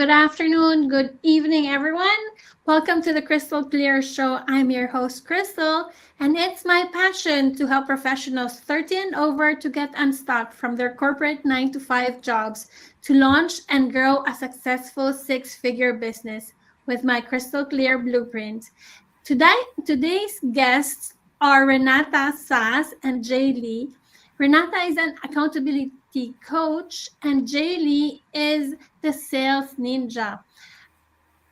good afternoon, good evening, everyone. Welcome to the Crystal Clear Show. I'm your host, Crystal, and it's my passion to help professionals 30 and over to get unstuck from their corporate 9 to 5 jobs to launch and grow a successful six-figure business with my Crystal Clear blueprint. Today's guests are Renata Sas and Jay Lee. Renata is an accountability coach, and Jay Lee is the sales ninja.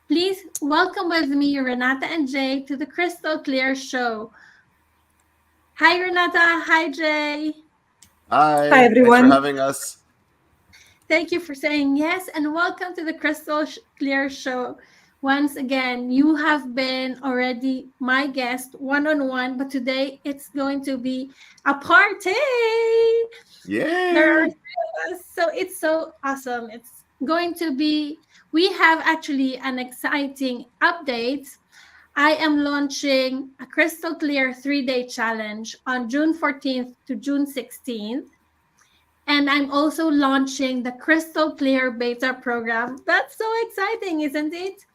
Please welcome with me Renata and Jay to the Crystal Clear Show. Hi, Renata. Hi, Jay. Hi, Hi, thanks for everyone. having us. Thank you for saying yes, and welcome to the Clear Show. Once again, you have been already my guest one on one, but today it's going to be a party. There are Yay! three of us, so it's so awesome. It's going to be, we have actually an exciting update. I am launching a Crystal Clear 3-day challenge on June 14th to June 16th. And I'm also launching the Crystal Clear beta program. That's so exciting, isn't it?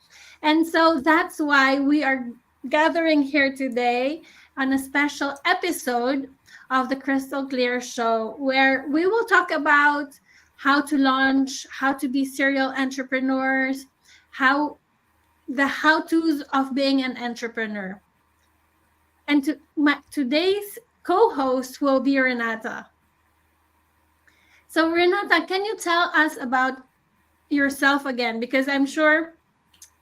And so that's why we are gathering here today on a special episode of the Crystal Clear Show, where we will talk about how to launch, how to be serial entrepreneurs, how-tos of being an entrepreneur. And today's co-host will be Renata. So, Renata, can you tell us about yourself again? Because I'm sure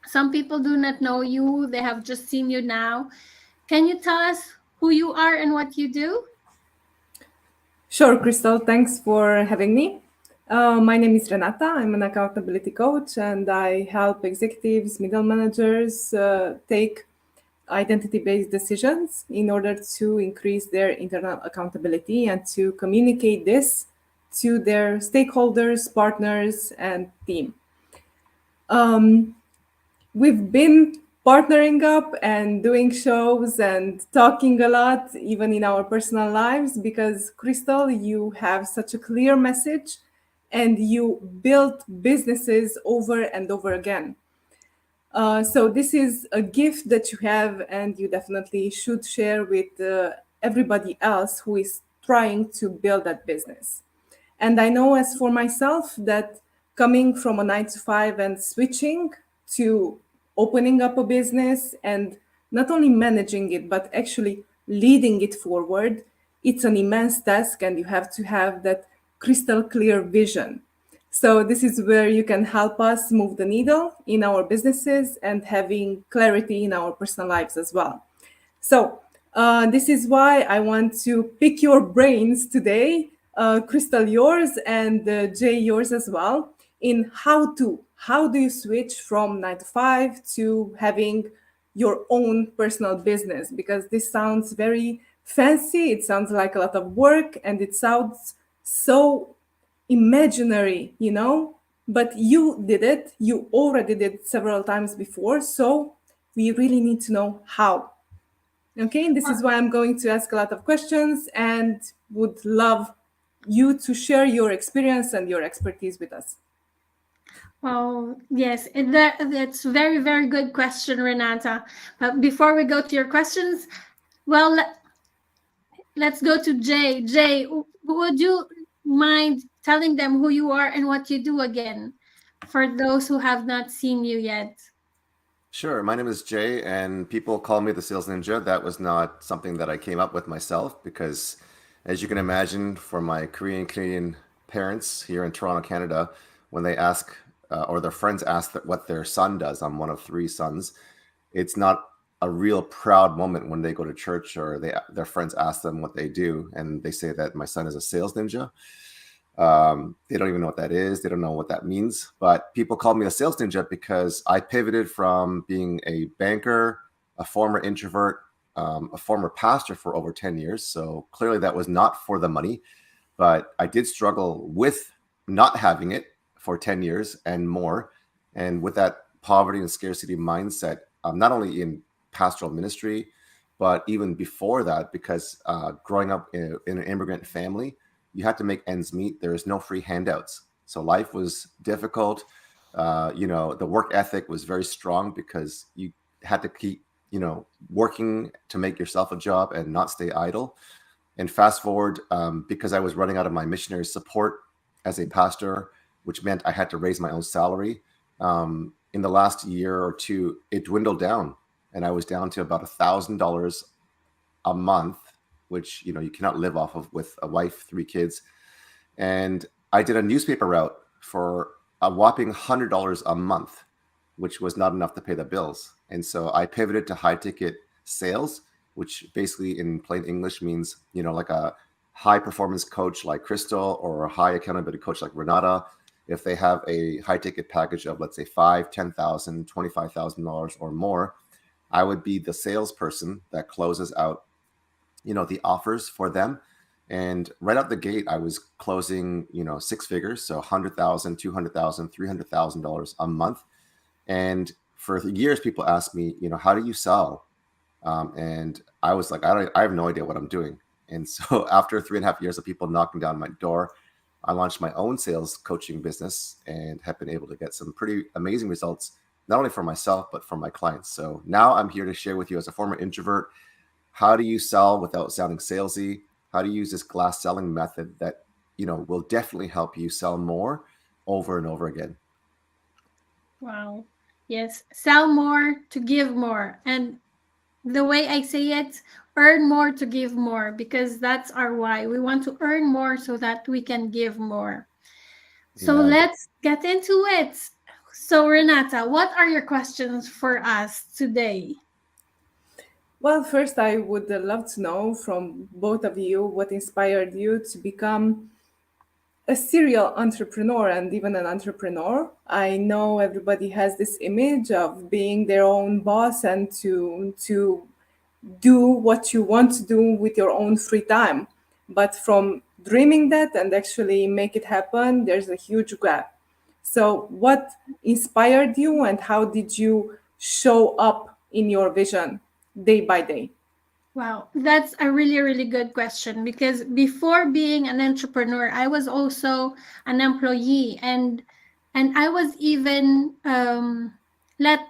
some people do not know you, they have just seen you now. Can you tell us who you are and what you do? Sure, Crystal, thanks for having me. My name is Renata. I'm an accountability coach, and I help executives, middle managers take identity based decisions in order to increase their internal accountability and to communicate this to their stakeholders, partners, and team. We've been partnering up and doing shows and talking a lot, even in our personal lives, because Crystal, you have such a clear message and you build businesses over and over again. So this is a gift that you have, and you definitely should share with everybody else who is trying to build that business. And I know, as for myself, that coming from a 9 to 5 and switching to opening up a business and not only managing it, but actually leading it forward, it's an immense task, and you have to have that crystal clear vision. So this is where you can help us move the needle in our businesses and having clarity in our personal lives as well. So this is why I want to pick your brains today, Crystal yours and Jay yours as well, in how do you switch from 9 to 5 to having your own personal business? Because this sounds very fancy, it sounds like a lot of work, and it sounds so imaginary, but you did it. You already did it several times before. So we really need to know how. Okay, and this is why I'm going to ask a lot of questions and would love you to share your experience and your expertise with us. Oh, yes, that's very, very good question, Renata. But before we go to your questions, well, let's go to Jay. Jay, would you mind telling them who you are and what you do again for those who have not seen you yet? Sure. My name is Jay, and people call me the sales ninja. That was not something that I came up with myself because, as you can imagine, for my Korean Canadian parents here in Toronto, Canada, when they ask or their friends ask that what their son does, I'm one of 3 sons. It's not a real proud moment when they go to church or their friends ask them what they do, and they say that my son is a sales ninja. They don't even know what that is. They don't know what that means. But people call me a sales ninja because I pivoted from being a banker, a former introvert, a former pastor for over 10 years. So clearly that was not for the money. But I did struggle with not having it for 10 years and more. And with that poverty and scarcity mindset, not only in pastoral ministry, but even before that, because growing up in an immigrant family, you had to make ends meet. There is no free handouts. So life was difficult. The work ethic was very strong because you had to keep, working to make yourself a job and not stay idle. And fast forward, because I was running out of my missionary support as a pastor, which meant I had to raise my own salary. In the last year or two, it dwindled down, and I was down to about $1,000 a month, which you cannot live off of with a wife, 3 kids. And I did a newspaper route for a whopping $100 a month, which was not enough to pay the bills. And so I pivoted to high ticket sales, which basically in plain English means, like a high performance coach like Crystal or a high accountability coach like Renata. If they have a high ticket package of, let's say, $5,000, $10,000, $25,000 or more, I would be the salesperson that closes out, the offers for them. And right out the gate, I was closing, 6 figures, so $100,000, $200,000, $300,000 a month. And for years, people asked me, how do you sell? And I was like, I have no idea what I'm doing. And so after 3.5 years of people knocking down my door, I launched my own sales coaching business and have been able to get some pretty amazing results, not only for myself, but for my clients. So now I'm here to share with you, as a former introvert, how do you sell without sounding salesy? How do you use this glass selling method that, will definitely help you sell more over and over again? Wow. Yes. Sell more to give more. And the way I say it, earn more to give more, because that's our why. We want to earn more so that we can give more. So Yeah. let's get into it. So, Renata, what are your questions for us today? Well, first, I would love to know from both of you what inspired you to become a serial entrepreneur and even an entrepreneur. I know everybody has this image of being their own boss and to do what you want to do with your own free time. But from dreaming that and actually make it happen, there's a huge gap. So, what inspired you and how did you show up in your vision day by day? Wow, that's a really, really good question, because before being an entrepreneur, I was also an employee, and I was even let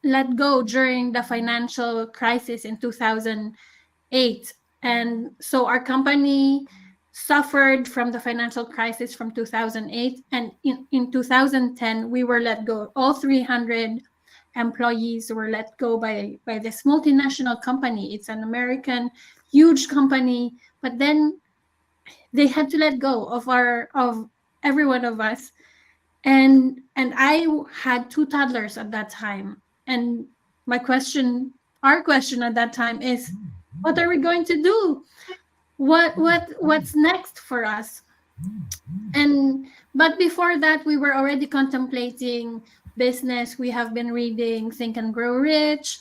let go during the financial crisis in 2008. And so our company suffered from the financial crisis from 2008, and in 2010 we were let go. All 300 employees were let go by this multinational company. It's an American huge company, but then they had to let go of every one of us. And I had 2 toddlers at that time. And my question our question at that time is, what are we going to do? What's next for us? And but before that, we were already contemplating business. We have been reading Think and Grow Rich,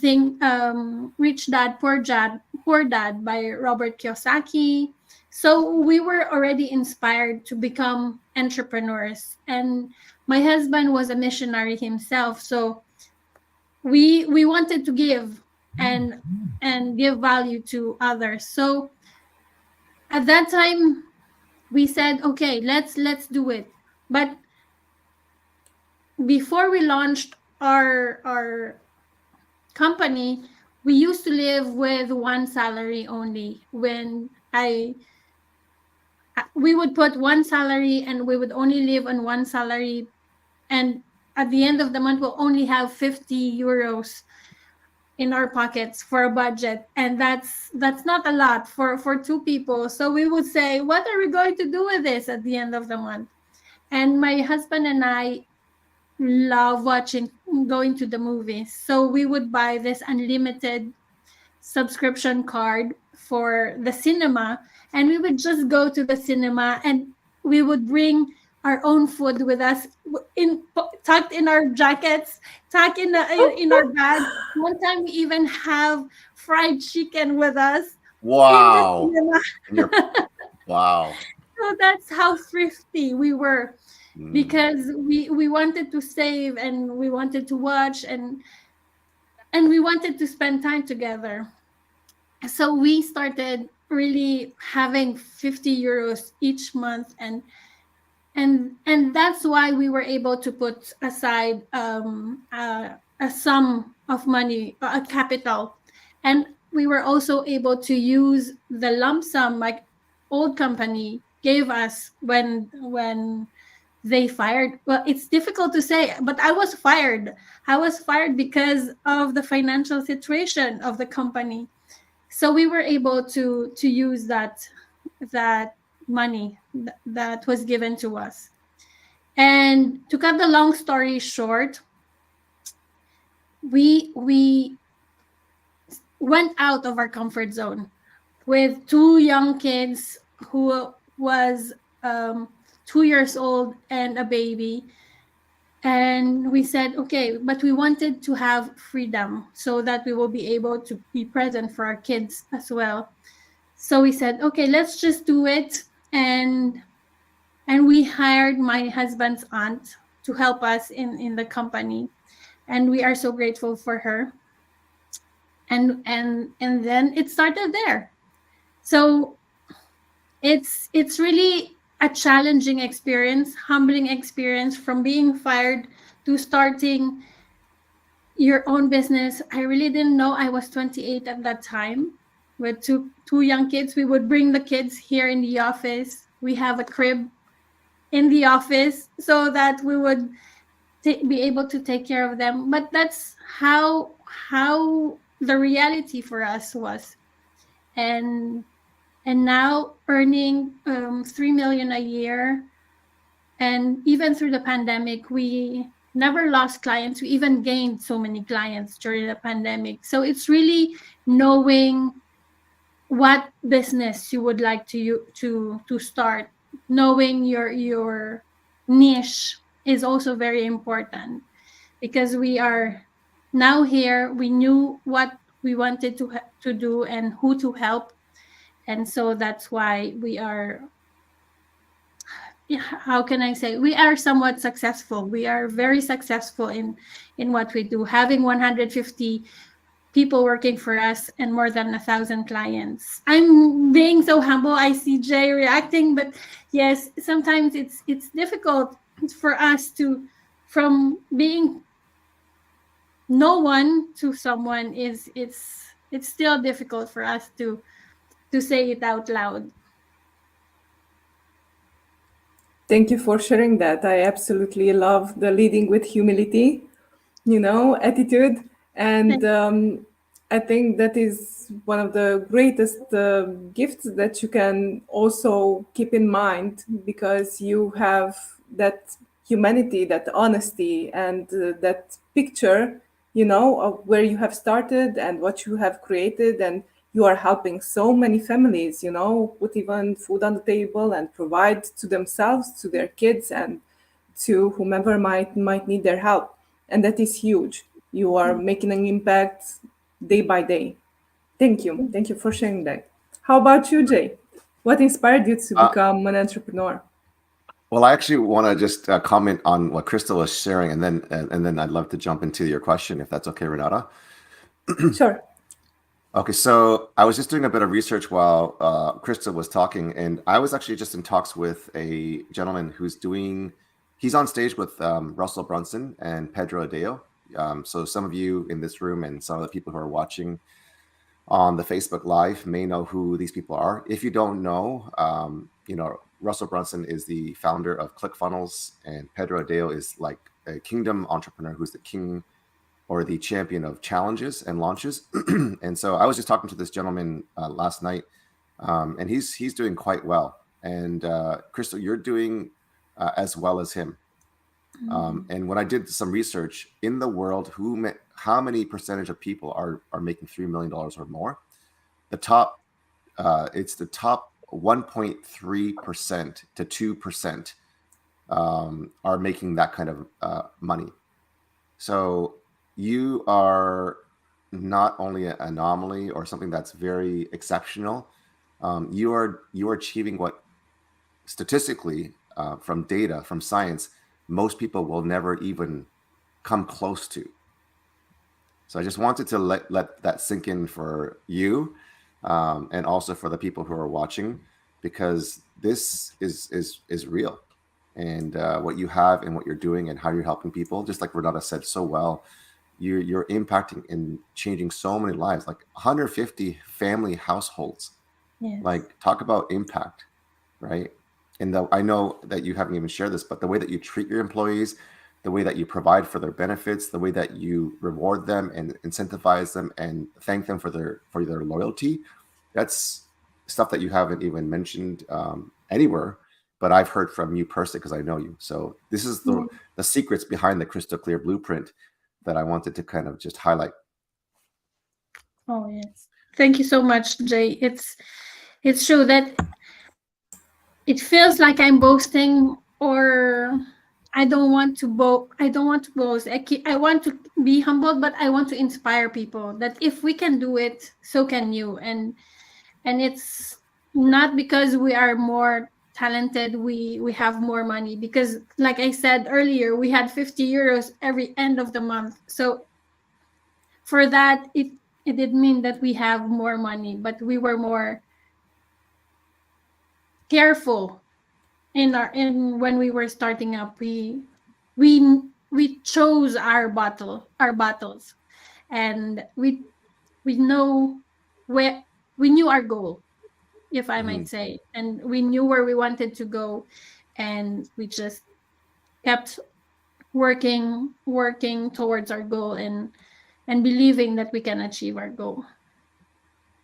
think Rich Dad Poor Dad by Robert Kiyosaki. So we were already inspired to become entrepreneurs. And my husband was a missionary himself, so we wanted to give and give value to others. So at that time we said, okay, let's do it. But before we launched our company, we used to live with one salary only. When I we would put one salary and we would only live on one salary, and at the end of the month we'll only have 50 euros in our pockets for a budget, and that's not a lot for 2 people. So we would say, what are we going to do with this at the end of the month? And my husband and I love going to the movies, so we would buy this unlimited subscription card for the cinema, and we would just go to the cinema, and we would bring our own food with us, in tucked in our jackets, tucked in our bag. One time we even have fried chicken with us in the Wow. cinema. And you're, wow. So that's how thrifty we were, Mm. because we wanted to save, and we wanted to watch, and we wanted to spend time together. So we started really having 50 euros each month, and that's why we were able to put aside a sum of money, a capital, and we were also able to use the lump sum like old company gave us when they fired. Well, it's difficult to say, but I was fired because of the financial situation of the company. So we were able to use that money that was given to us. And to cut the long story short, we went out of our comfort zone with two young kids who was 2 years old and a baby. And we said, okay, but we wanted to have freedom so that we will be able to be present for our kids as well. So we said, okay, let's just do it. And we hired my husband's aunt to help us in the company, and we are so grateful for her. And then it started there. So it's really a challenging experience, humbling experience, from being fired to starting your own business. I really didn't know. I was 28 at that time with two young kids. We would bring the kids here in the office. We have a crib in the office so that we would be able to take care of them. But that's how the reality for us was. And and now earning 3 million a year, and even through the pandemic we never lost clients. We even gained so many clients during the pandemic. So it's really knowing what business you would like to start. Knowing your niche is also very important, because we are now here. We knew what we wanted to do and who to help. And so that's why we are, yeah, how can I say, we are somewhat successful. We are very successful in what we do, having 150 people working for us and more than 1,000 clients. I'm being so humble. I see Jay reacting, but yes, sometimes it's difficult for us to, from being no one to someone, is it's still difficult for us to say it out loud. Thank you for sharing that. I absolutely love the leading with humility, attitude. And I think that is one of the greatest gifts that you can also keep in mind, because you have that humanity, that honesty, and that picture, of where you have started and what you have created. And you are helping so many families, put even food on the table and provide to themselves, to their kids, and to whomever might need their help. And that is huge. You are making an impact day by day. Thank you for sharing that. How about you, Jay? What inspired you to Uh, become an entrepreneur? well, I actually want to just comment on what Crystal was sharing, and then I'd love to jump into your question, if that's okay, Renata. Sure. Okay, so I was just doing a bit of research while Krista was talking, and I was actually just in talks with a gentleman he's on stage with Russell Brunson and Pedro Adao. So some of you in this room and some of the people who are watching on the Facebook Live may know who these people are. If you don't know, Russell Brunson is the founder of ClickFunnels, and Pedro Adao is like a kingdom entrepreneur who's the king or the champion of challenges and launches. And so I was just talking to this gentleman last night, and he's doing quite well. And Crystal, you're doing as well as him. And when I did some research in the world, how many percentage of people are making $3 million or more? It's the top 1.3% to 2% are making that kind of money. So you are not only an anomaly or something that's very exceptional. You are achieving what statistically, from data, from science, most people will never even come close to. So I just wanted to let that sink in for you, and also for the people who are watching, because this is real. and what you have and what you're doing and how you're helping people. Just like Renata said so well, you're impacting and changing so many lives, like 150 family households. Yes. Like, talk about impact, right? And I know that you haven't even shared this, but the way that you treat your employees, the way that you provide for their benefits, the way that you reward them and incentivize them and thank them for their loyalty, that's stuff that you haven't even mentioned anywhere. But I've heard from you personally because I know you. So this is the secrets behind the crystal clear blueprint that I wanted to kind of just highlight. Oh yes. Thank you so much, Jay. It's true that it feels like I'm boasting, or I don't want to boast. I want to be humble, but I want to inspire people that if we can do it, so can you. And it's not because we are more talented, we have more money, because like I said earlier, we had 50 euros every end of the month. So for that, it did mean that we have more money, but we were more careful in when we were starting up. We we chose our battles, and we know where we knew our goal, if I Mm-hmm. might say, and we knew where we wanted to go, and we just kept working towards our goal, and believing that we can achieve our goal.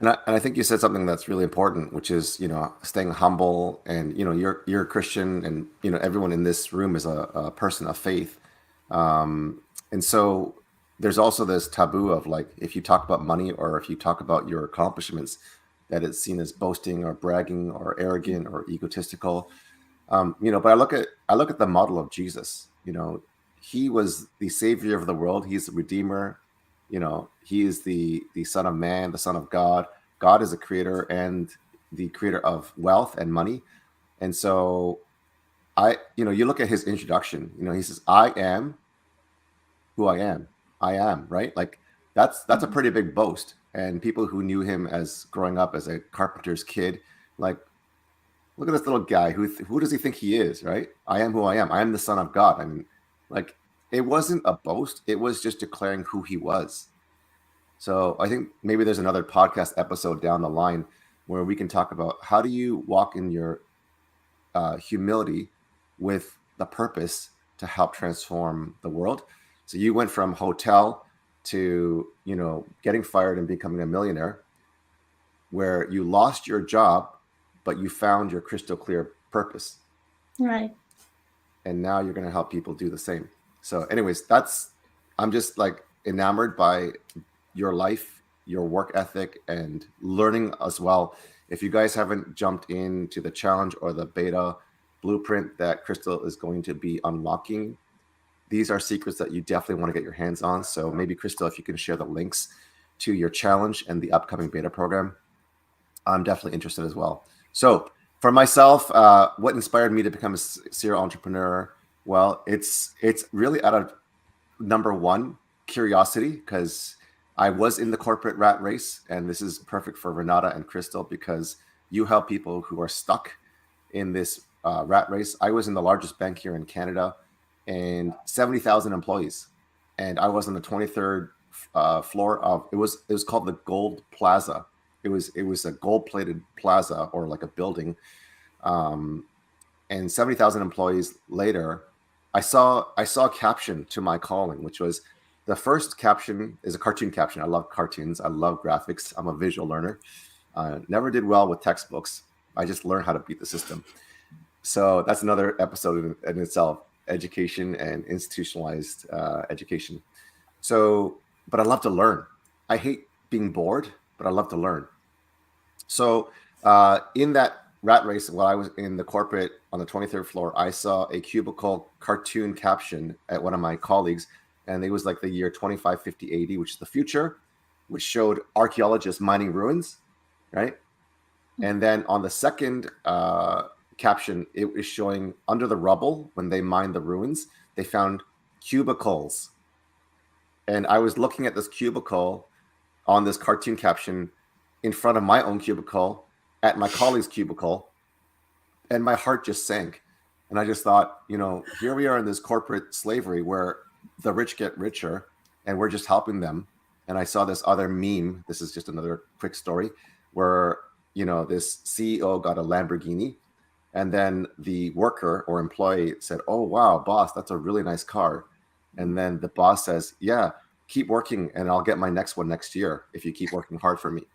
And I think you said something that's really important, which is, staying humble. And, you're a Christian, and, everyone in this room is a person of faith. And so there's also this taboo of, like, if you talk about money or if you talk about your accomplishments, that it's seen as boasting or bragging or arrogant or egotistical. But I look at the model of Jesus. He was the savior of the world. He's the redeemer. He is the son of man, the son of God. God is the creator and the creator of wealth and money. And so you look at his introduction, he says, I am who I am. I am, right? Like, that's a pretty big boast. And people who knew him as growing up as a carpenter's kid, like, look at this little guy. Who does he think he is, right? I am who I am. I am the son of God. I mean, like, it wasn't a boast. It was just declaring who he was. So I think maybe there's another podcast episode down the line where we can talk about how do you walk in your humility with the purpose to help transform the world. So you went from hotel to, getting fired and becoming a millionaire, where you lost your job, but you found your crystal clear purpose. Right. And now you're going to help people do the same. So anyways, I'm just like enamored by your life, your work ethic, and learning as well. If you guys haven't jumped into the challenge or the beta blueprint that Crystal is going to be unlocking, these are secrets that you definitely want to get your hands on. So maybe, Crystal, if you can share the links to your challenge and the upcoming beta program, I'm definitely interested as well. So for myself, what inspired me to become a serial entrepreneur? Well, it's really out of, number one, curiosity, because I was in the corporate rat race, and this is perfect for Renata and Crystal because you help people who are stuck in this rat race. I was in the largest bank here in Canada, and 70,000 employees, and I was on the 23rd floor of it was called the Gold Plaza. It was a gold-plated plaza, or like a building, and 70,000 employees later, I saw a caption to my calling, which was, the first caption is a cartoon caption. I love cartoons. I love graphics. I'm a visual learner. Never did well with textbooks. I just learned how to beat the system. So that's another episode in itself, education and institutionalized education. So, but I love to learn. I hate being bored, but I love to learn. So in that rat race, while I was in the corporate on the 23rd floor, I saw a cubicle cartoon caption at one of my colleagues, and it was like the year 2550 AD, which is the future, which showed archaeologists mining ruins, right? And then on the second caption, it was showing under the rubble, when they mined the ruins, they found cubicles. And I was looking at this cubicle on this cartoon caption in front of my own cubicle, at my colleague's cubicle, and my heart just sank. And I just thought, here we are in this corporate slavery where the rich get richer and we're just helping them. And I saw this other meme. This is just another quick story where, this CEO got a Lamborghini, and then the worker or employee said, "Oh, wow, boss, that's a really nice car." And then the boss says, "Yeah, keep working and I'll get my next one next year if you keep working hard for me."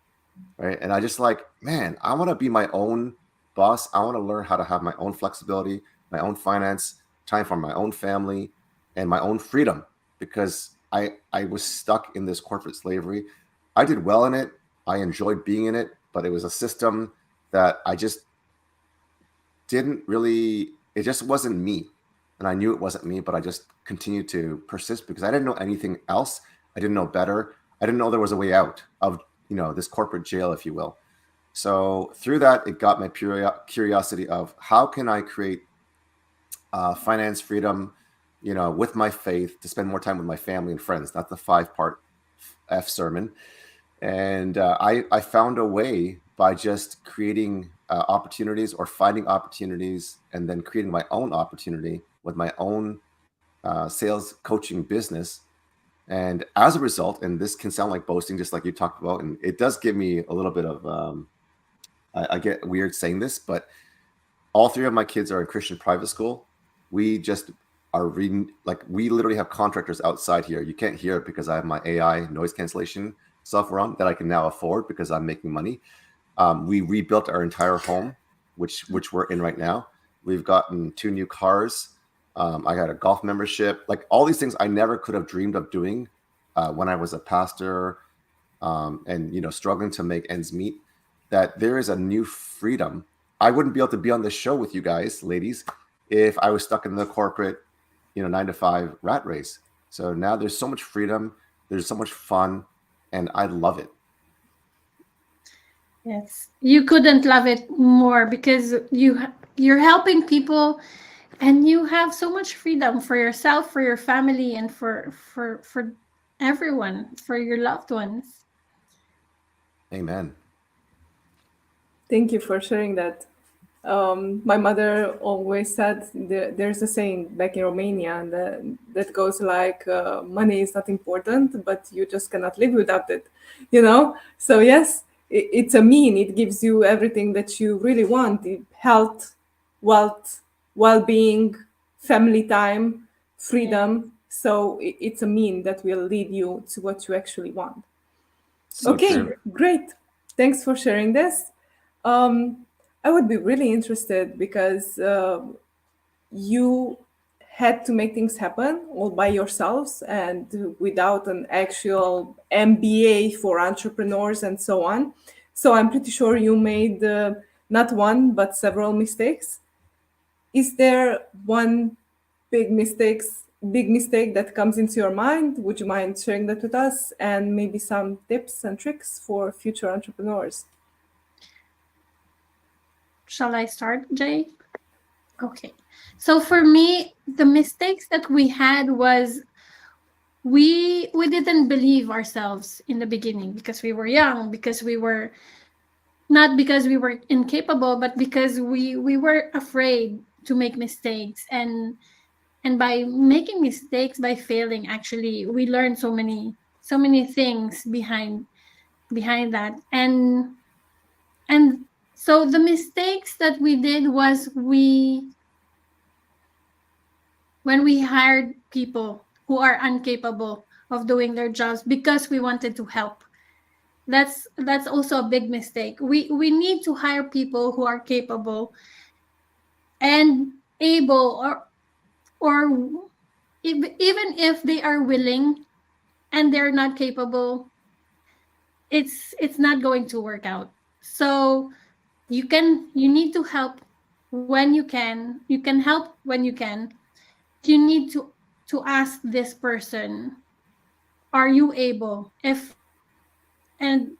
Right. And I just like, man, I want to be my own boss. I want to learn how to have my own flexibility, my own finance, time for my own family, and my own freedom, because I was stuck in this corporate slavery. I did well in it. I enjoyed being in it, but it was a system that I just didn't really, it just wasn't me. And I knew it wasn't me, but I just continued to persist because I didn't know anything else. I didn't know better. I didn't know there was a way out of, this corporate jail, if you will. So through that, it got my curiosity of how can I create finance freedom, with my faith, to spend more time with my family and friends. That's the 5-part F sermon. And I found a way by just creating opportunities or finding opportunities and then creating my own opportunity with my own sales coaching business. And as a result, and this can sound like boasting, just like you talked about, and it does give me a little bit of, I get weird saying this, but all 3 of my kids are in Christian private school. We just are reading, like, we literally have contractors outside here. You can't hear it because I have my AI noise cancellation software on that I can now afford because I'm making money. We rebuilt our entire home, which we're in right now. We've gotten 2 new cars. I got a golf membership, like all these things I never could have dreamed of doing when I was a pastor, and struggling to make ends meet. That there is a new freedom. I wouldn't be able to be on this show with you guys, ladies, if I was stuck in the corporate, 9 to 5 rat race. So now there's so much freedom, there's so much fun, and I love it. Yes, you couldn't love it more because you're helping people, and you have so much freedom for yourself, for your family, and for everyone, for your loved ones. Amen. Thank you for sharing that. My mother always said there's a saying back in Romania that goes like, money is not important, but you just cannot live without it, So yes, it's a mean. It gives you everything that you really want: health, wealth, well-being, family time, freedom. So it's a mean that will lead you to what you actually want. So Okay, true. great. Thanks for sharing this. I would be really interested because you had to make things happen all by yourselves and without an actual MBA for entrepreneurs and so on. So I'm pretty sure you made not one, but several mistakes. Is there one big mistake that comes into your mind? Would you mind sharing that with us, and maybe some tips and tricks for future entrepreneurs? Shall I start, Jay? Okay. So for me, the mistakes that we had was we didn't believe ourselves in the beginning because we were young, because we were not because we were incapable, but because we were afraid to make mistakes. And by making mistakes, by failing, actually we learned so many things behind that. And so the mistakes that we did was when we hired people who are incapable of doing their jobs because we wanted to help. That's also a big mistake. We need to hire people who are capable and able, or even if they are willing and they're not capable, it's not going to work out. So you need to help when you can help when you can. You need to ask this person, are you able? And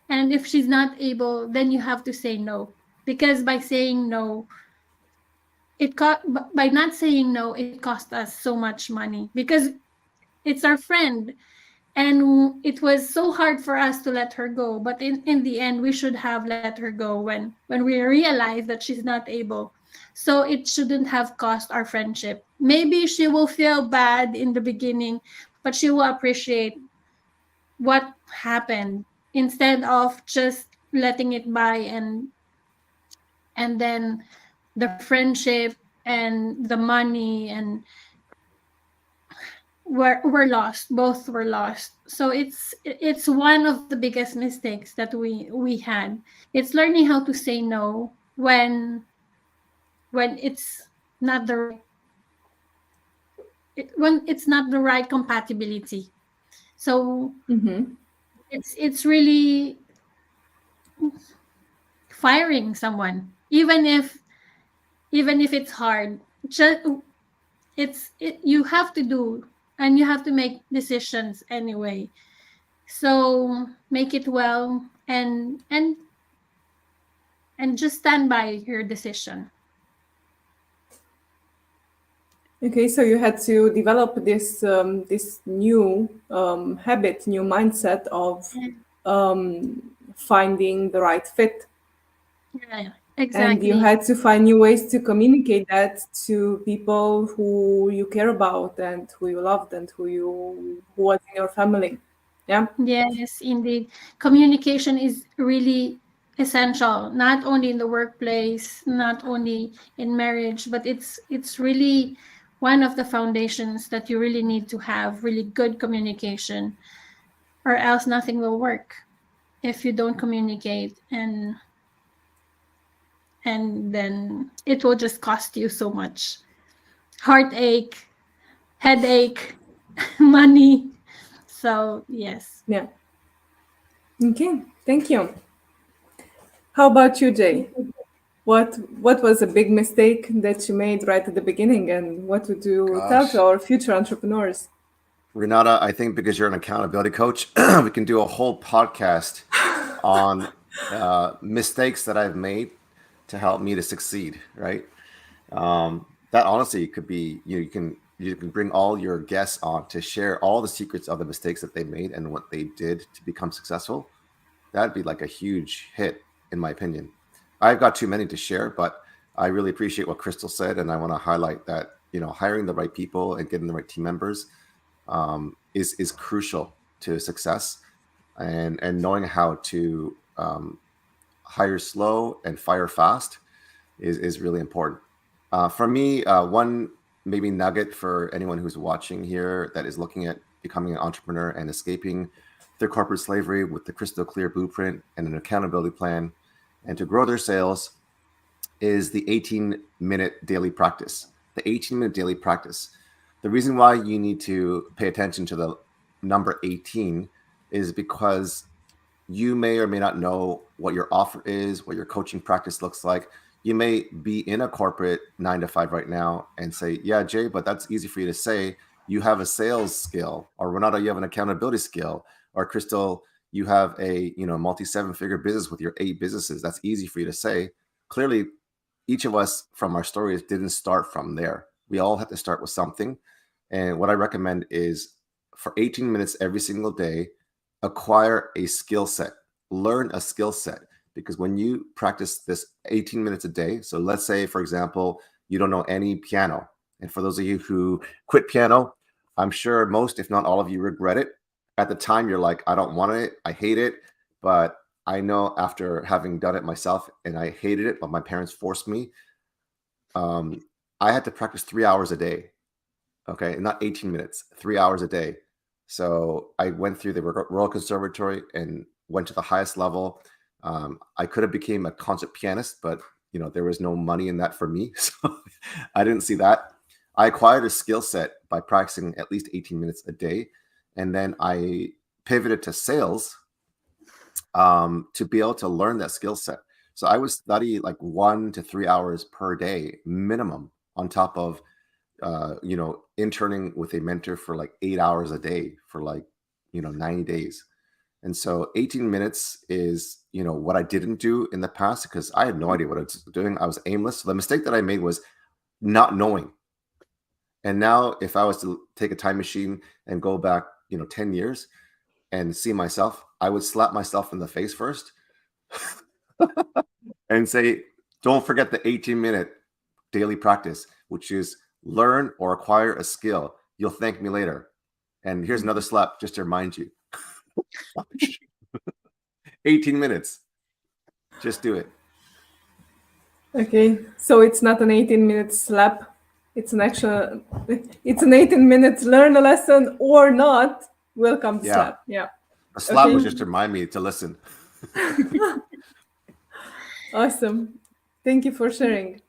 and if she's not able, then you have to say no, because by saying no, by not saying no, it cost us so much money, because it's our friend, and it was so hard for us to let her go. But in the end, we should have let her go when we realized that she's not able. So it shouldn't have cost our friendship. Maybe she will feel bad in the beginning, but she will appreciate what happened instead of just letting it by, and then the friendship and the money and were lost. Both were lost. So it's one of the biggest mistakes that we had. It's learning how to say no when it's not the right, when it's not the right compatibility. So Mm-hmm. it's really firing someone, even if it's hard. Just you have to do, and you have to make decisions anyway. So make it well, and just stand by your decision. Okay, so you had to develop this new habit, new mindset of Yeah, finding the right fit, yeah, and you exactly. had to find new ways to communicate that to people who you care about and who you loved and who was in your family. Yeah. Yes, indeed. Communication is really essential, not only in the workplace, not only in marriage, but it's really one of the foundations that you really need to have really good communication, or else nothing will work if you don't communicate, and then it will just cost you so much heartache, headache, money. So yes. Yeah. Okay. Thank you. How about you, Jay? What was a big mistake that you made right at the beginning, and what would you tell to Gosh, our future entrepreneurs? Renata, I think because you're an accountability coach, we can do a whole podcast on mistakes that I've made to help me to succeed. Right? That honestly could be you can bring all your guests on to share all the secrets of the mistakes that they made and what they did to become successful. That'd be like a huge hit, in my opinion. I've got too many to share, but I really appreciate what Crystal said, and I want to highlight that hiring the right people and getting the right team members is crucial to success, and knowing how to hire slow and fire fast is really important. For me, one maybe nugget for anyone who's watching here that is looking at becoming an entrepreneur and escaping their corporate slavery with the crystal clear blueprint and an accountability plan, and to grow their sales is the 18-minute daily practice. The 18-minute daily practice. The reason why you need to pay attention to the number 18 is because you may or may not know what your offer is, what your coaching practice looks like. You may be in a corporate 9 to 5 right now and say, yeah, Jay, but that's easy for you to say. You have a sales skill, or Renata, you have an accountability skill, or Crystal, you have a multi 7-figure business with your 8 businesses. That's easy for you to say. Clearly, each of us from our stories didn't start from there. We all have to start with something. And what I recommend is for 18 minutes every single day, acquire a skill set, learn a skill set. Because when you practice this 18 minutes a day, so let's say, for example, you don't know any piano. And for those of you who quit piano, I'm sure most, if not all of you, regret it. At the time, you're like, I don't want it. I hate it. But I know after having done it myself and I hated it, but my parents forced me, um, I had to practice 3 hours a day. Okay, not 18 minutes, 3 hours a day. So I went through the Royal Conservatory and went to the highest level. I could have became a concert pianist, but there was no money in that for me, so I didn't see that. I acquired a skill set by practicing at least 18 minutes a day, and then I pivoted to sales to be able to learn that skill set. So I would study like 1 to 3 hours per day minimum, on top of interning with a mentor for like 8 hours a day for like 90 days. And so 18 minutes is what I didn't do in the past because I had no idea what I was doing. I was aimless. So the mistake that I made was not knowing. And now if I was to take a time machine and go back 10 years and see myself, I would slap myself in the face first and say, don't forget the 18-minute daily practice, which is learn or acquire a skill. You'll thank me later. And here's another slap just to remind you. 18 minutes. Just do it. Okay, so it's not an 18-minute slap. It's an 18 minutes learn a lesson or not. Welcome to Yeah. slap. Yeah. A slap Okay. was just to remind me to listen. Awesome. Thank you for sharing.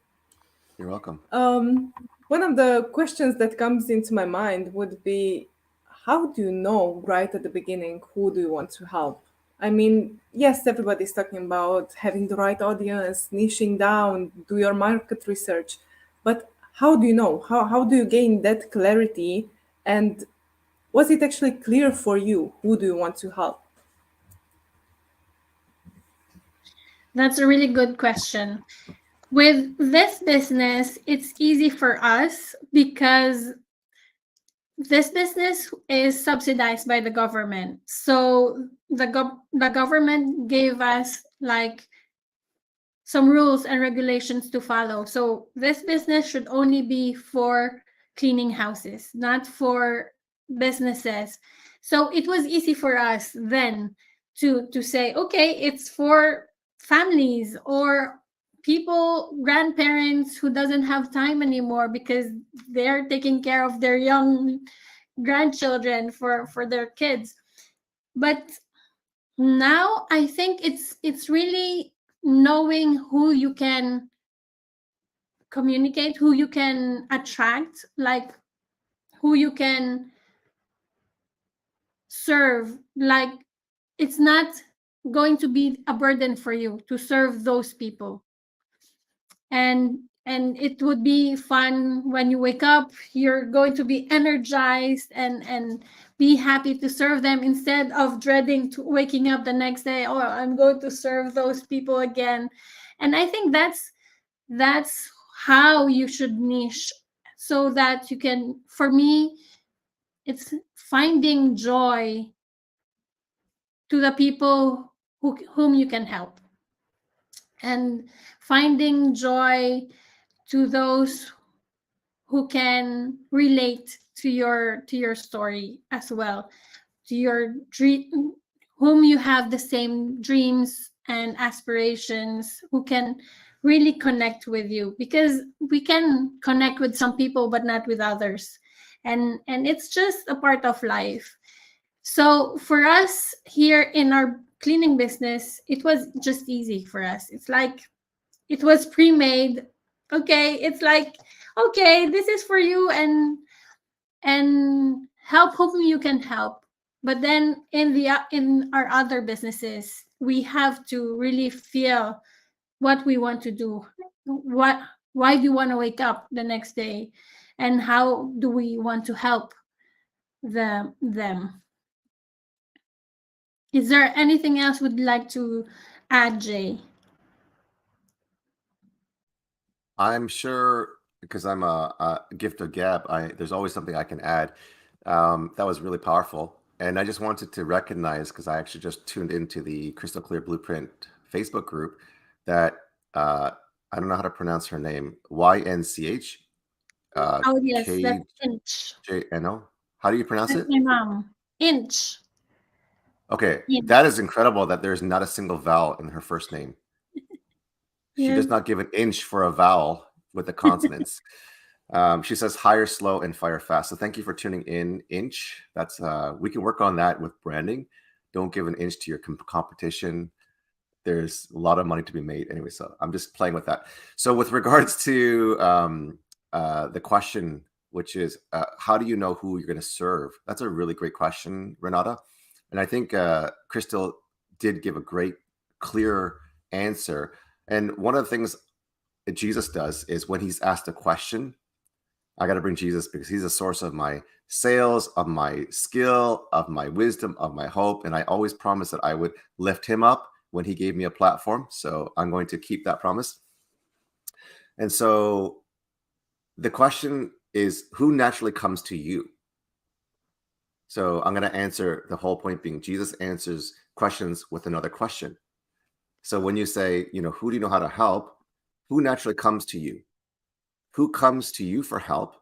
You're welcome. One of the questions that comes into my mind would be, how do you know right at the beginning who do you want to help? I mean, yes, everybody's talking about having the right audience, niching down, do your market research, but how do you know? How do you gain that clarity? And was it actually clear for you who do you want to help? That's a really good question. With this business, it's easy for us because this business is subsidized by the government. So the government gave us like some rules and regulations to follow. So this business should only be for cleaning houses, not for businesses. So it was easy for us then to say, okay, it's for families or people, grandparents who doesn't have time anymore because they're taking care of their young grandchildren for their kids. But now I think it's really knowing who you can communicate, who you can attract, like who you can serve. Like it's not going to be a burden for you to serve those people. And it would be fun when you wake up, you're going to be energized and be happy to serve them instead of dreading to waking up the next day, oh, I'm going to serve those people again. And I think that's how you should niche, so that you can, for me, it's finding joy to the people whom you can help, and finding joy to those who can relate to your story as well, to your dream, whom you have the same dreams and aspirations, who can really connect with you, because we can connect with some people but not with others, and it's just a part of life. So for us here in our cleaning business, it was just easy for us. It's like it was pre-made. Okay, it's like, okay, this is for you, and help whom you can help. But then in our other businesses, we have to really feel what we want to do, what why do you want to wake up the next day, and how do we want to help them. Is there anything else would like to add, Jay? I'm sure because I'm a gift of gab, there's always something I can add. That was really powerful. And I just wanted to recognize, because I actually just tuned into the Crystal Clear Blueprint Facebook group, that I don't know how to pronounce her name, YNCH, Oh yes, that's Inch. KJNO. How do you pronounce That's it? my mom. Inch. Okay, Inch. that is incredible that there's not a single vowel in her first name. She Yes. does not give an inch for a vowel with the consonants. She says hire slow and fire fast. So thank you for tuning in, Inch. That's we can work on that with branding. Don't give an inch to your competition. There's a lot of money to be made anyway. So I'm just playing with that. So with regards to the question, which is how do you know who you're going to serve? That's a really great question, Renata. And I think Crystal did give a great, clear answer. And one of the things that Jesus does is when he's asked a question, I got to bring Jesus because he's a source of my sales, of my skill, of my wisdom, of my hope. And I always promised that I would lift him up when he gave me a platform. So I'm going to keep that promise. And so the question is, who naturally comes to you? So I'm going to answer, the whole point being Jesus answers questions with another question. So when you say, who do you know how to help? Who naturally comes to you? who comes to you for help,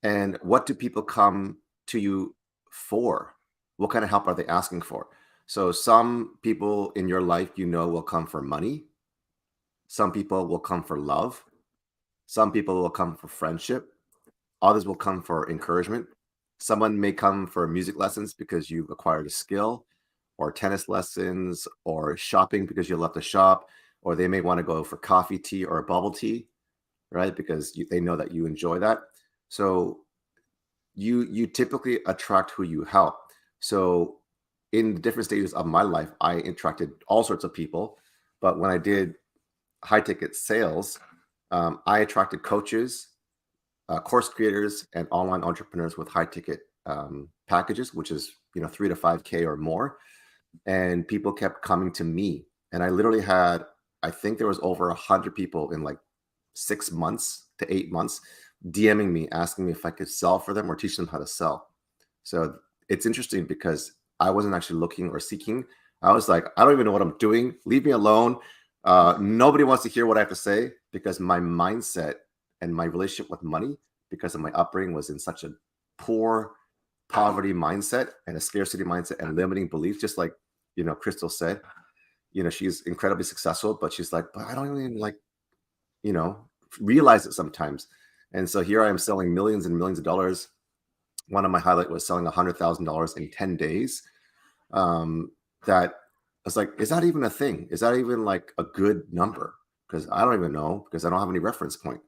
and what do people come to you for? What kind of help are they asking for? So some people in your life, will come for money. Some people will come for love. Some people will come for friendship. Others will come for encouragement. Someone may come for music lessons because you've acquired a skill, or tennis lessons, or shopping because you love to shop, or they may want to go for coffee, tea, or a bubble tea, right? Because they know that you enjoy that. So you typically attract who you help. So in the different stages of my life, I attracted all sorts of people. But when I did high ticket sales, I attracted coaches, course creators, and online entrepreneurs with high ticket packages, which is 3 to 5K or more. And people kept coming to me, and I literally had, I think there was over 100 people in like 6 months to 8 months DMing me, asking me if I could sell for them or teach them how to sell. So it's interesting because I wasn't actually looking or seeking. I was like, I don't even know what I'm doing. Leave me alone. Nobody wants to hear what I have to say, because my mindset and my relationship with money, because of my upbringing, was in such a poor poverty mindset and a scarcity mindset and limiting beliefs. Just like, Crystal said, she's incredibly successful, but she's like, but I don't even realize it sometimes. And so here I am selling millions and millions of dollars. One of my highlight was selling $100,000 in 10 days. That I was like, is that even a thing? Is that even like a good number? Because I don't even know, because I don't have any reference point.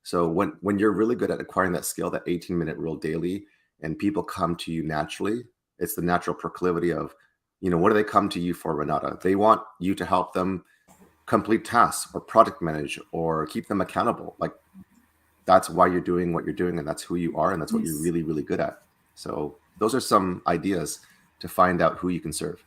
So when you're really good at acquiring that skill, that 18-minute rule daily, and people come to you naturally, it's the natural proclivity of, what do they come to you for, Renata? They want you to help them complete tasks or product manage or keep them accountable. Like, that's why you're doing what you're doing, and that's who you are, and that's what you're really, really good at. So those are some ideas to find out who you can serve.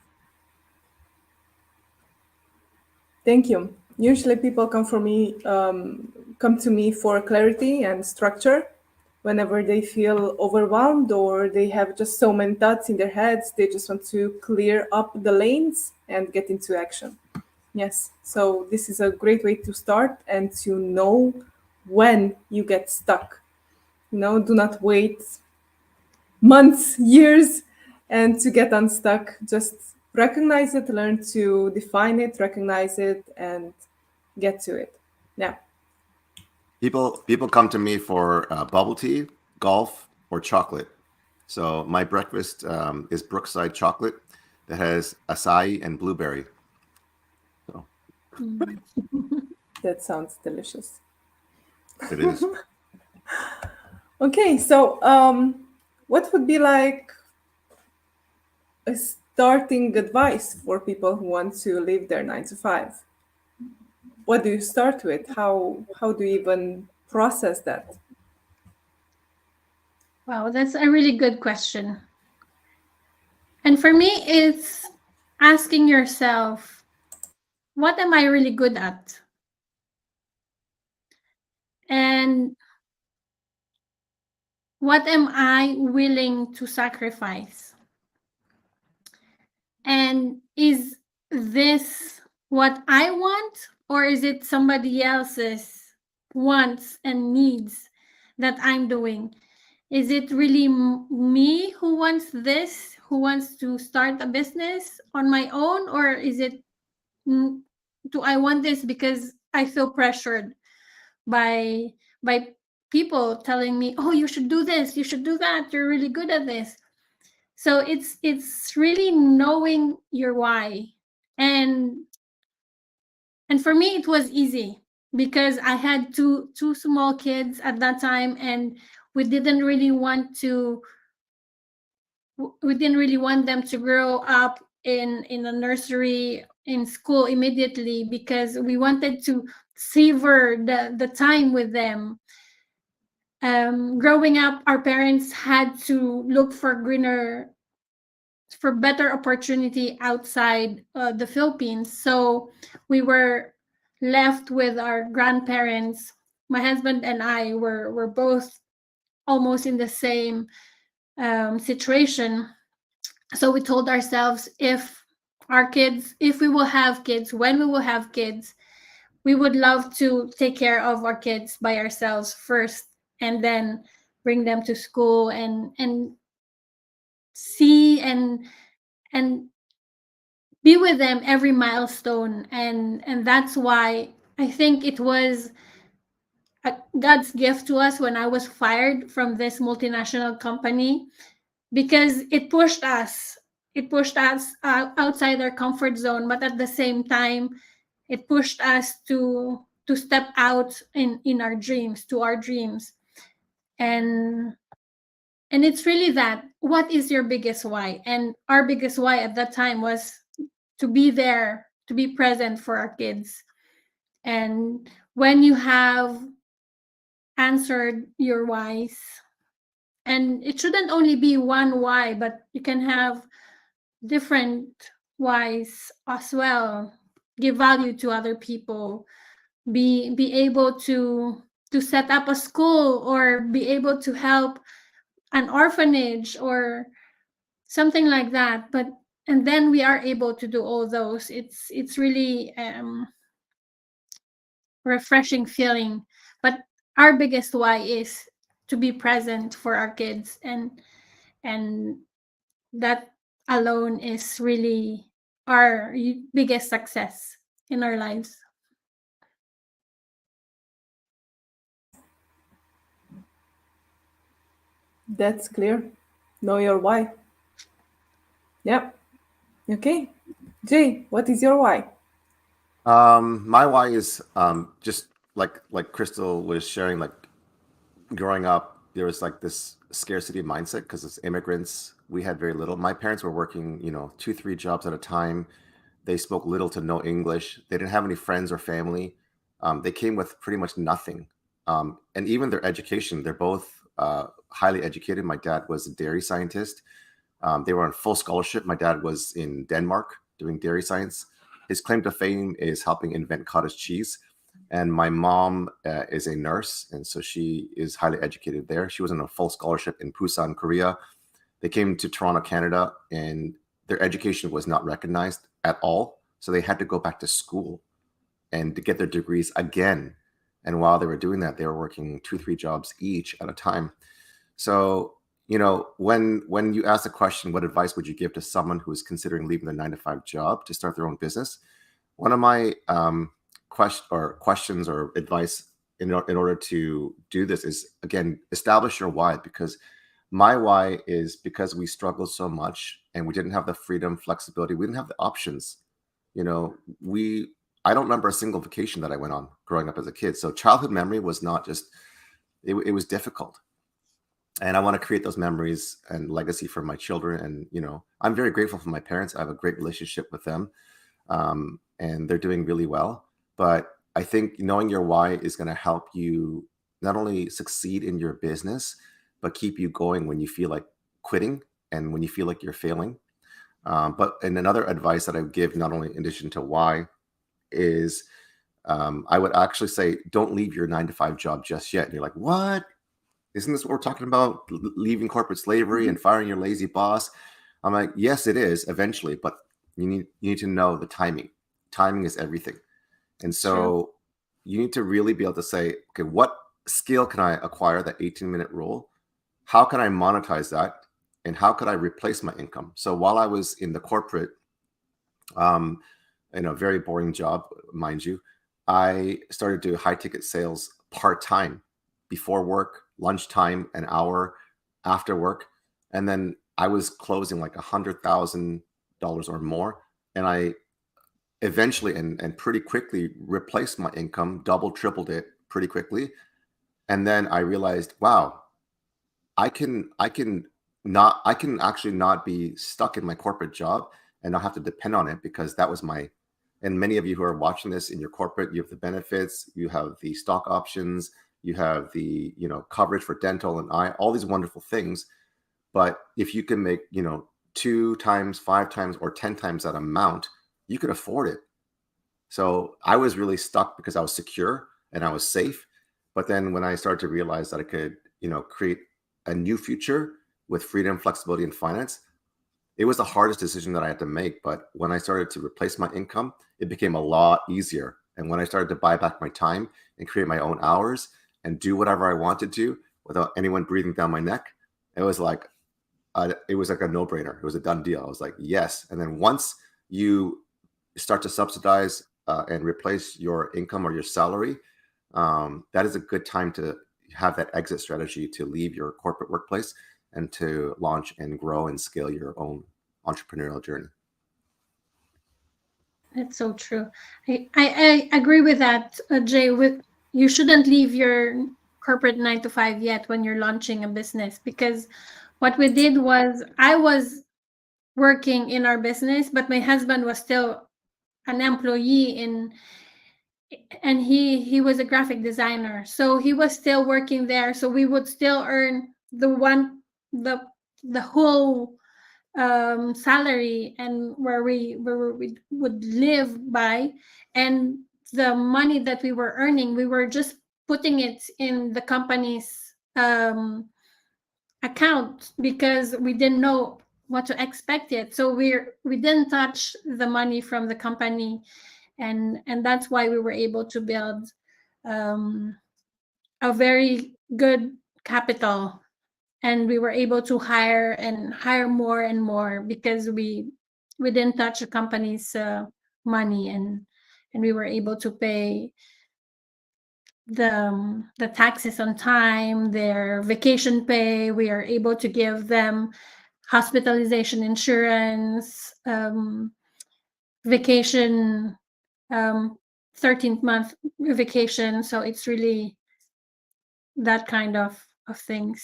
Thank you. Usually people come to me for clarity and structure. Whenever they feel overwhelmed or they have just so many thoughts in their heads, they just want to clear up the lanes and get into action. Yes, so this is a great way to start and to know when you get stuck. Do not wait months, years, and to get unstuck. Just recognize it, learn to define it, recognize it, and get to it. Yeah. People come to me for bubble tea, golf, or chocolate. So my breakfast is Brookside chocolate that has acai and blueberry. So That sounds delicious. it is. Okay, so what would be like a starting advice for people who want to leave their 9 to 5? What do you start with? How do you even process that? Wow, that's a really good question. And for me, it's asking yourself, what am I really good at? And what am I willing to sacrifice? And is this what I want, or is it somebody else's wants and needs that I'm doing? Is it really me who wants this, who wants to start a business on my own, or is it, do I want this because I feel pressured by people telling me, oh, you should do this, you should do that, you're really good at this. So it's really knowing your why. And for me it was easy because I had two small kids at that time, and we didn't really want to we didn't really want them to grow up in a nursery, in school immediately, because we wanted to savor the time with them. Growing up, our parents had to look for better opportunity outside the Philippines. So we were left with our grandparents. My husband and I were both almost in the same situation. So we told ourselves, if we will have kids, when we will have kids, we would love to take care of our kids by ourselves first, and then bring them to school and see and be with them every milestone. And that's why I think it was God's gift to us when I was fired from this multinational company, because it pushed us outside our comfort zone, but at the same time it pushed us to step out in our dreams, to our dreams. And and it's really that, what is your biggest why? And our biggest why at that time was to be there, to be present for our kids. And when you have answered your whys, and it shouldn't only be one why, but you can have different whys as well. Give value to other people, be able to set up a school, or be able to help an orphanage or something like that. But and then we are able to do all those. It's really refreshing feeling. But our biggest why is to be present for our kids, and that alone is really our biggest success in our lives. That's clear. Know your why. Yeah. Okay. Jay, what is your why? My why is just like Crystal was sharing. Like growing up, there was like this scarcity mindset because as immigrants, we had very little. My parents were working, two, three jobs at a time. They spoke little to no English. They didn't have any friends or family. They came with pretty much nothing. And even their education, they're both highly educated. My dad was a dairy scientist. They were on full scholarship. My dad was in Denmark doing dairy science. His claim to fame is helping invent cottage cheese. And my mom is a nurse, and so she is highly educated there. She was on a full scholarship in Busan, Korea. They came to Toronto, Canada, and their education was not recognized at all. So they had to go back to school and to get their degrees again. And while they were doing that, they were working two, three jobs each at a time. So, when you ask the question, what advice would you give to someone who is considering leaving their 9 to 5 job to start their own business? One of my questions or advice in order to do this is, again, establish your why, because my why is because we struggled so much and we didn't have the freedom, flexibility, we didn't have the options. You know, we I don't remember a single vacation that I went on growing up as a kid. So childhood memory was not just it was difficult. And I want to create those memories and legacy for my children. And I'm very grateful for my parents. I have a great relationship with them, and they're doing really well. But I think knowing your why is going to help you not only succeed in your business, but keep you going when you feel like quitting and when you feel like you're failing. And another advice that I would give, not only in addition to why, is I would actually say, don't leave your 9 to 5 job just yet. And you're like, what? Isn't this what we're talking about? Leaving corporate slavery and firing your lazy boss? I'm like, yes, it is eventually, but you need to know the timing. Timing is everything. And so you need to really be able to say, okay, what skill can I acquire, that 18-minute rule? How can I monetize that? And how could I replace my income? So while I was in the corporate, in a very boring job, mind you, I started doing high ticket sales part-time, before work, lunchtime, an hour after work. And then I was closing like $100,000 or more. And I eventually and pretty quickly replaced my income, double, tripled it pretty quickly. And then I realized, wow, I can actually not be stuck in my corporate job and not have to depend on it, because that was my, and many of you who are watching this in your corporate, you have the benefits, you have the stock options, you have the, coverage for dental and eye, all these wonderful things. But if you can make, 2 times, 5 times, or 10 times that amount, you could afford it. So I was really stuck because I was secure and I was safe. But then when I started to realize that I could, create a new future with freedom, flexibility, and finance, it was the hardest decision that I had to make. But when I started to replace my income, it became a lot easier. And when I started to buy back my time and create my own hours and do whatever I wanted to without anyone breathing down my neck, it was like a no-brainer. It was a done deal. I was like, yes. And then once you start to subsidize and replace your income or your salary, that is a good time to have that exit strategy to leave your corporate workplace and to launch and grow and scale your own entrepreneurial journey. That's so true. I agree with that, Jay. With you shouldn't leave your corporate 9 to 5 yet when you're launching a business, because what we did was I was working in our business, but my husband was still an employee in, and he was a graphic designer, so he was still working there. So we would still earn the the whole salary, and where we would live by, and the money that we were earning, we were just putting it in the company's account, because we didn't know what to expect it. So we didn't touch the money from the company, and that's why we were able to build um, a very good capital, and we were able to hire and hire more and more, because we didn't touch the company's money, and we were able to pay the taxes on time, their vacation pay. We are able to give them hospitalization insurance, vacation, um 13th month vacation. So it's really that kind of things.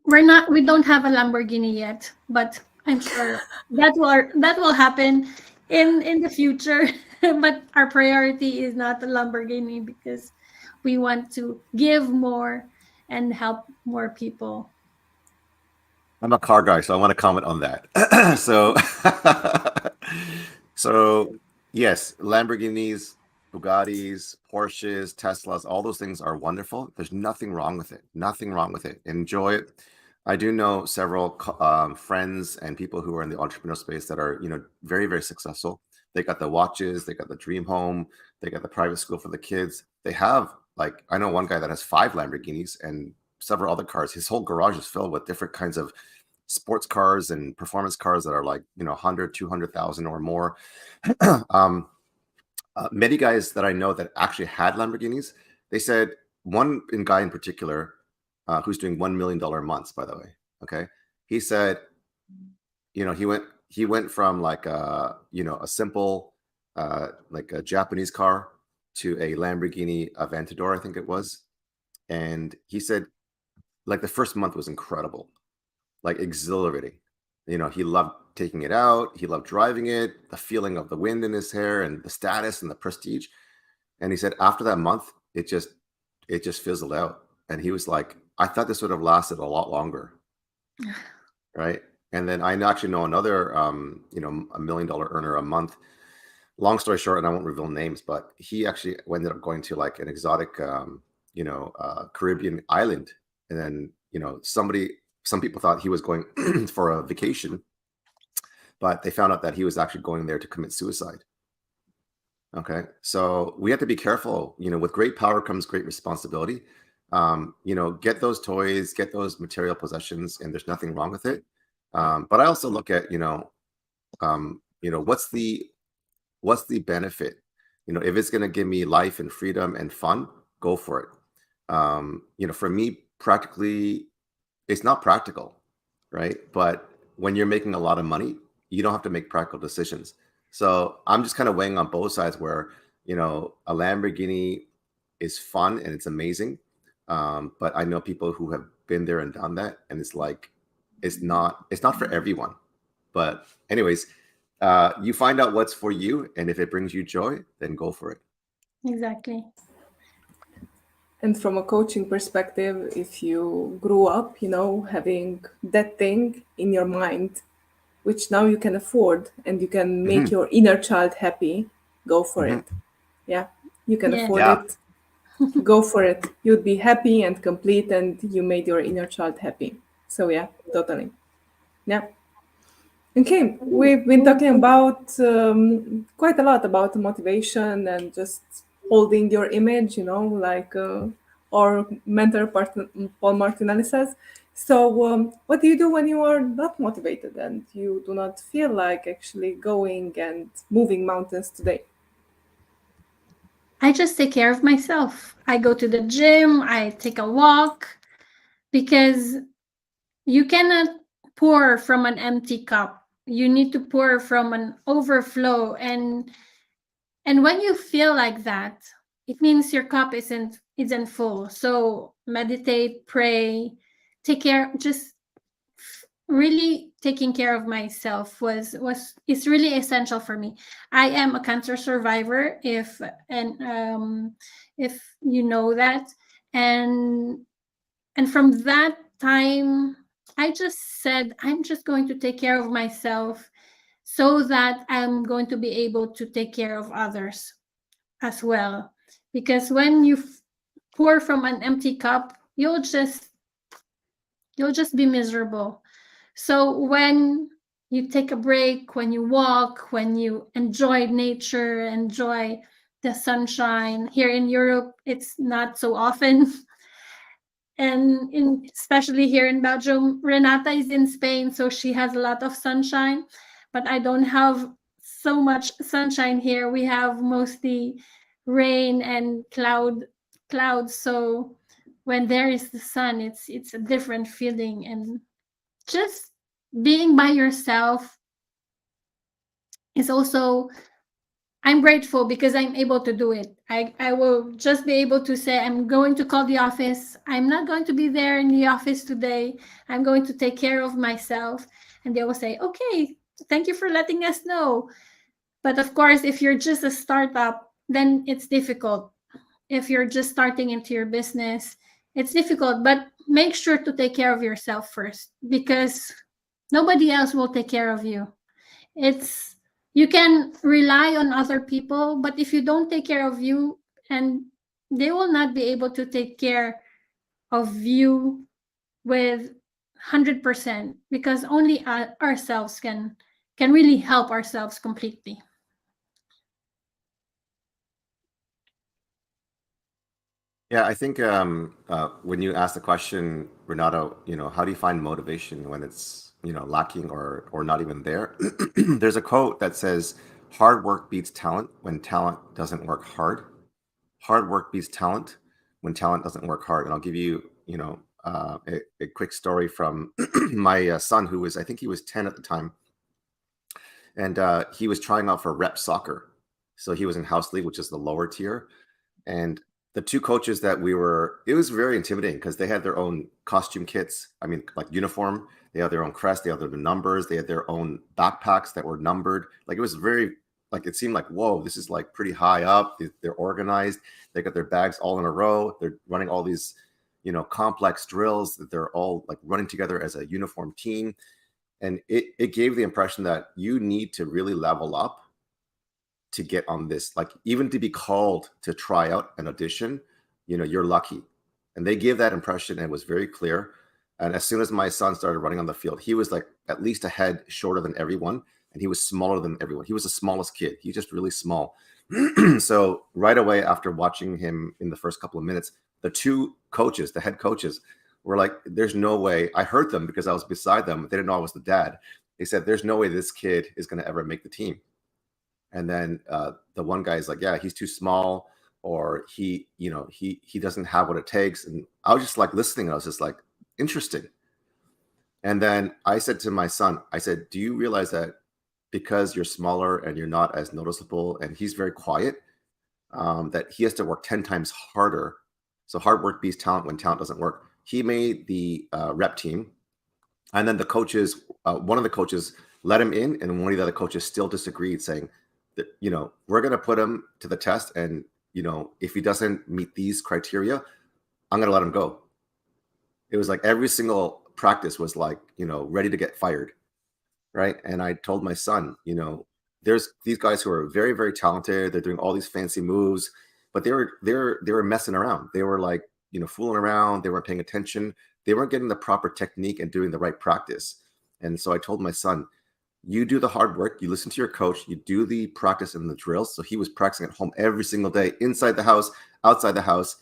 We don't have a Lamborghini yet, but I'm sure that will happen in the future. But our priority is not the Lamborghini, because we want to give more and help more people. I'm a car guy, so I want to comment on that. So, so yes, Lamborghinis, Bugattis, Porsches, Teslas, all those things are wonderful. There's nothing wrong with it. Nothing wrong with it. Enjoy it. I do know several friends and people who are in the entrepreneurial space that are, very, very successful. They got the watches, they got the dream home, they got the private school for the kids. They have, like, I know one guy that has 5 Lamborghinis and several other cars. His whole garage is filled with different kinds of sports cars and performance cars that are like 100, 200,000 or more. um, Many guys that I know that actually had Lamborghinis, they said one guy in particular, who's doing $1 million months, by the way. Okay, he said, he went from like a simple like a Japanese car to a Lamborghini Aventador, I think it was, and he said like the first month was incredible, like exhilarating. He loved taking it out. He loved driving it, the feeling of the wind in his hair and the status and the prestige. And he said after that month, it just fizzled out. And he was like, I thought this would have lasted a lot longer. Right. And then I actually know another, $1 million earner a month. Long story short, and I won't reveal names, but he actually ended up going to like an exotic, Caribbean island. And then, some people thought he was going for a vacation, but they found out that he was actually going there to commit suicide. Okay. So we have to be careful. With great power comes great responsibility. Get those toys, get those material possessions, and there's nothing wrong with it. But I also look at, what's the benefit? If it's going to give me life and freedom and fun, go for it. For me, practically, it's not practical, right? But when you're making a lot of money, you don't have to make practical decisions. So I'm just kind of weighing on both sides where, a Lamborghini is fun and it's amazing. But I know people who have been there and done that, and it's like, it's not for everyone. But anyways, you find out what's for you, and if it brings you joy, then go for it. Exactly. And from a coaching perspective, if you grew up, having that thing in your mind, which now you can afford and you can make your inner child happy, go for it. Yeah, you can Yes. afford Yeah. it. Go for it. You'd be happy and complete, and you made your inner child happy. So yeah, totally. Yeah. Okay, we've been talking about quite a lot about motivation and just holding your image, like our mentor Paul Martinelli says. So, what do you do when you are not motivated and you do not feel like actually going and moving mountains today? I just take care of myself. I go to the gym, I take a walk, because you cannot pour from an empty cup. You need to pour from an overflow. And when you feel like that, it means your cup isn't full. So meditate, pray, take care, just really taking care of myself was is really essential for me. I am a cancer survivor, if you know that. And and from that time, I just said, I'm just going to take care of myself so that I'm going to be able to take care of others as well. Because when you pour from an empty cup, you'll just be miserable. So when you take a break, when you walk, when you enjoy nature, enjoy the sunshine. Here in Europe, it's not so often. And especially here in Belgium, Renata is in Spain, so she has a lot of sunshine, but I don't have so much sunshine here. We have mostly rain and clouds. So when there is the sun, it's a different feeling. And just being by yourself is also, I'm grateful because I'm able to do it. I will just be able to say, I'm going to call the office. I'm not going to be there in the office today. I'm going to take care of myself. And they will say, okay, thank you for letting us know. But of course, if you're just a startup, then it's difficult. If you're just starting into your business, it's difficult. But make sure to take care of yourself first, because nobody else will take care of you. It's, you can rely on other people, but if you don't take care of you, and they will not be able to take care of you with 100%, because only ourselves can really help ourselves completely. Yeah, I think when you ask the question, Renato, how do you find motivation when it's, lacking or not even there? There's a quote that says, "Hard work beats talent when talent doesn't work hard. Hard work beats talent when talent doesn't work hard." And I'll give you, a quick story from my son, who was, I think he was 10 at the time, and he was trying out for rep soccer. So he was in house league, which is the lower tier, and the two coaches that it was very intimidating because they had their own costume kits. I mean, like uniform. They had their own crest. They had their numbers. They had their own backpacks that were numbered. Like, it was very, like, it seemed like, whoa, this is like pretty high up. They're organized. They got their bags all in a row. They're running all these, complex drills that they're all like running together as a uniform team. And it gave the impression that you need to really level up to get on this, like, even to be called to try out an audition, you're lucky. And they gave that impression, and it was very clear. And as soon as my son started running on the field, he was like at least a head shorter than everyone, and he was smaller than everyone. He was the smallest kid. He's just really small. So right away after watching him in the first couple of minutes, the two coaches, the head coaches, were like, there's no way. I heard them because I was beside them. They didn't know I was the dad. They said, there's no way this kid is going to ever make the team. And then the one guy is like, yeah, he's too small, or he doesn't have what it takes. And I was just like listening, and I was just like, interesting. And then I said to my son, I said, do you realize that because you're smaller and you're not as noticeable, and he's very quiet, that he has to work 10 times harder. So hard work beats talent when talent doesn't work. He made the rep team. And then the coaches, one of the coaches let him in, and one of the other coaches still disagreed, saying that, we're going to put him to the test. And, if he doesn't meet these criteria, I'm going to let him go. It was like every single practice was like, ready to get fired. Right. And I told my son, there's these guys who are very, very talented. They're doing all these fancy moves, but they were messing around. They were like, fooling around. They weren't paying attention. They weren't getting the proper technique and doing the right practice. And so I told my son, You do the hard work, you listen to your coach, you do the practice and the drills. So he was practicing at home every single day, inside the house, outside the house,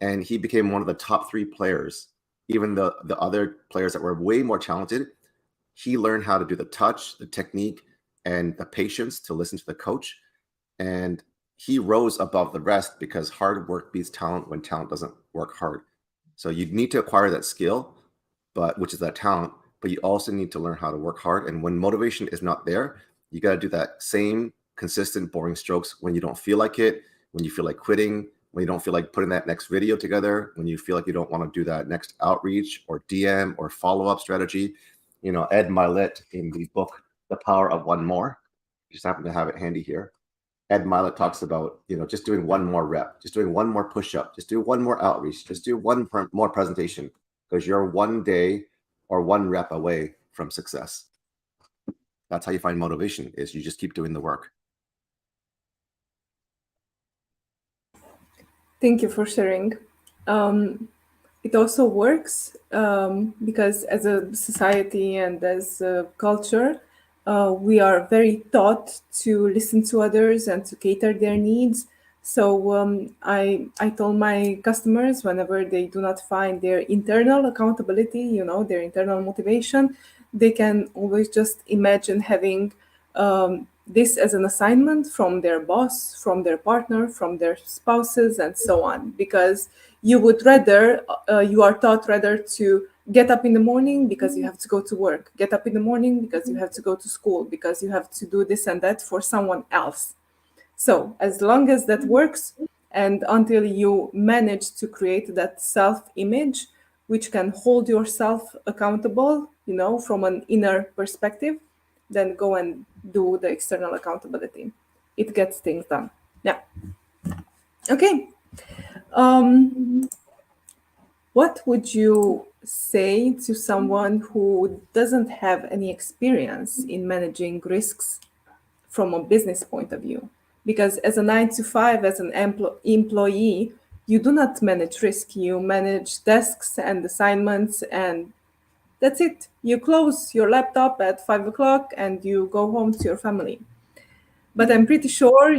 and he became one of the top three players. Even the other players that were way more talented, he learned how to do the touch, the technique, and the patience to listen to the coach. And he rose above the rest because hard work beats talent when talent doesn't work hard. So you need to acquire that skill, but which is that talent, but you also need to learn how to work hard. And when motivation is not there, you got to do that same consistent boring strokes when you don't feel like it, when you feel like quitting, when you don't feel like putting that next video together, when you feel like you don't want to do that next outreach or DM or follow-up strategy. Ed Milet in the book The Power of One More, just happen to have it handy here. Ed Milet talks about, just doing one more rep, just doing one more push-up, just do one more outreach, just do one more presentation, because you're one day or one rep away from success. That's how you find motivation, is you just keep doing the work. Thank you for sharing. It also works because as a society and as a culture, we are very taught to listen to others and to cater their needs. So I told my customers, whenever they do not find their internal accountability, their internal motivation, they can always just imagine having this as an assignment from their boss, from their partner, from their spouses, and so on. Because you are taught rather to get up in the morning because you have to go to work, get up in the morning because you have to go to school, because you have to do this and that for someone else. So as long as that works, and until you manage to create that self-image, which can hold yourself accountable, from an inner perspective, then go and do the external accountability. It gets things done. Yeah. Okay. What would you say to someone who doesn't have any experience in managing risks from a business point of view? Because as a 9 to 5, as an employee, you do not manage risk. You manage desks and assignments, and that's it. You close your laptop at 5 o'clock and you go home to your family. But I'm pretty sure,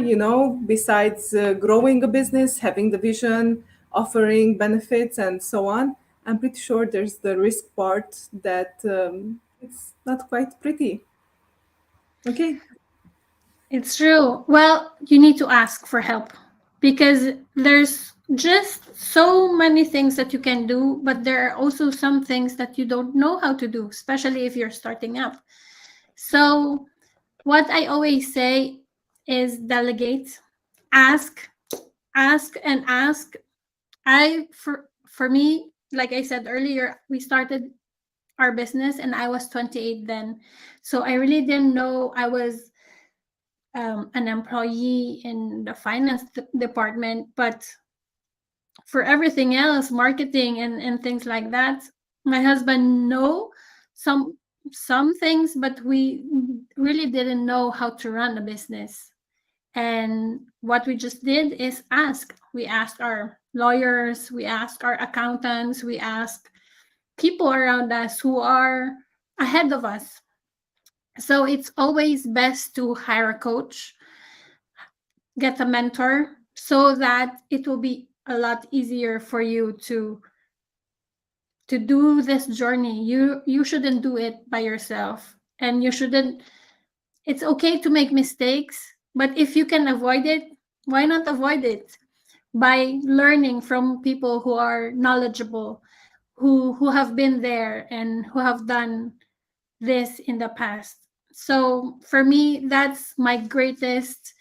besides growing a business, having the vision, offering benefits, and so on, I'm pretty sure there's the risk part that it's not quite pretty. Okay. It's true. Well, you need to ask for help because there's just so many things that you can do, but there are also some things that you don't know how to do, especially if you're starting up. So, what I always say is delegate, ask, ask and ask. For me, like I said earlier, we started our business and I was 28 then. So I really didn't know I was an employee in the finance department, but for everything else, marketing and things like that, my husband know some some things, but we really didn't know how to run a business. And what we just did is ask. We asked our lawyers, we asked our accountants, we asked people around us who are ahead of us. So it's always best to hire a coach, get a mentor, so that it will be a lot easier for you to do this journey. You shouldn't do it by yourself, and you shouldn't. It's okay to make mistakes, but if you can avoid it, why not avoid it by learning from people who are knowledgeable, who have been there and who have done this in the past. So for me, that's my greatest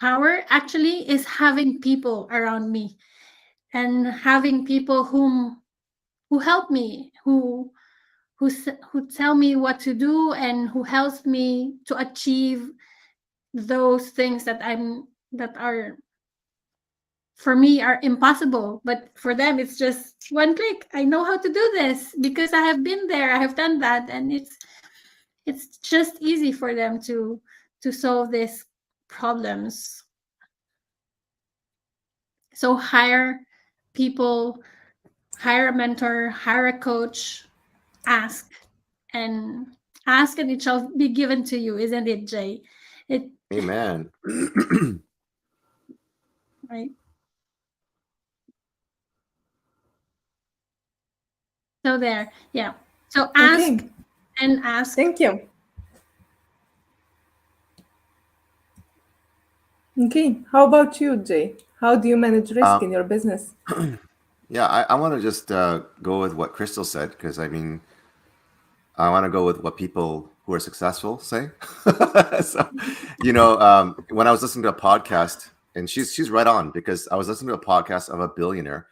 power actually, is having people around me and having people who help me, who tell me what to do and who helps me to achieve those things that are for me are impossible, but for them it's just one click. I know how to do this because I have been there, I have done that, and it's just easy for them to solve these problems. So hire people, hire a mentor, hire a coach, ask, and ask and it shall be given to you, isn't it, Jay? It Amen. right. So there, yeah. So ask Okay, and ask. thank you. Okay, how about you, Jay? How do you manage risk Um, in your business? yeah, I want to just go with what Crystal said because I mean, I want to go with what people who are successful say. So, when I was listening to a podcast, and she's right on because I was listening to a podcast of a billionaire,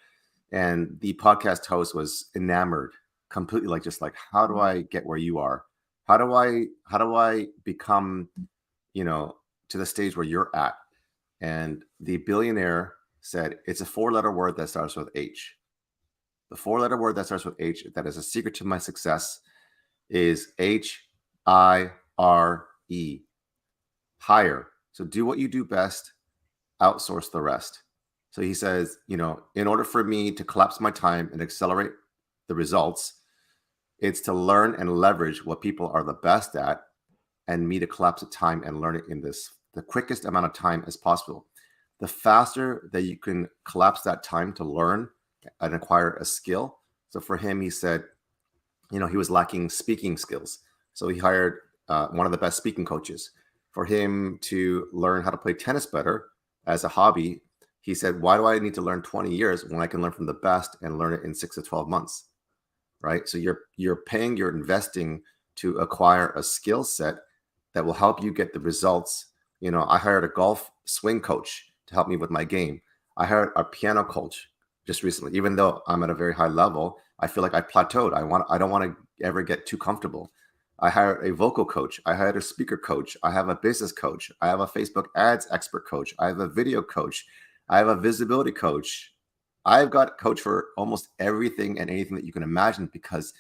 and the podcast host was enamored completely, like just like, how do I get where you are? How do I become, you know, to the stage where you're at? And the billionaire said, it's a four-letter word that starts with H. The four-letter word that starts with H, that is a secret to my success, is HIRE. Hire. So do what you do best, outsource the rest. So he says, in order for me to collapse my time and accelerate the results, it's to learn and leverage what people are the best at and me to collapse the time and learn it in the quickest amount of time as possible. The faster that you can collapse that time to learn and acquire a skill. So for him, he said, he was lacking speaking skills. So he hired one of the best speaking coaches. For him to learn how to play tennis better as a hobby, he said, why do I need to learn 20 years when I can learn from the best and learn it in 6 to 12 months? Right? So you're investing to acquire a skill set that will help you get the results. I hired a golf swing coach to help me with my game. I hired a piano coach just recently. Even though I'm at a very high level, I feel like I plateaued. I don't want to ever get too comfortable. I hired a vocal coach. I hired a speaker coach. I have a business coach. I have a Facebook ads expert coach. I have a video coach. I have a visibility coach. I've got a coach for almost everything and anything that you can imagine because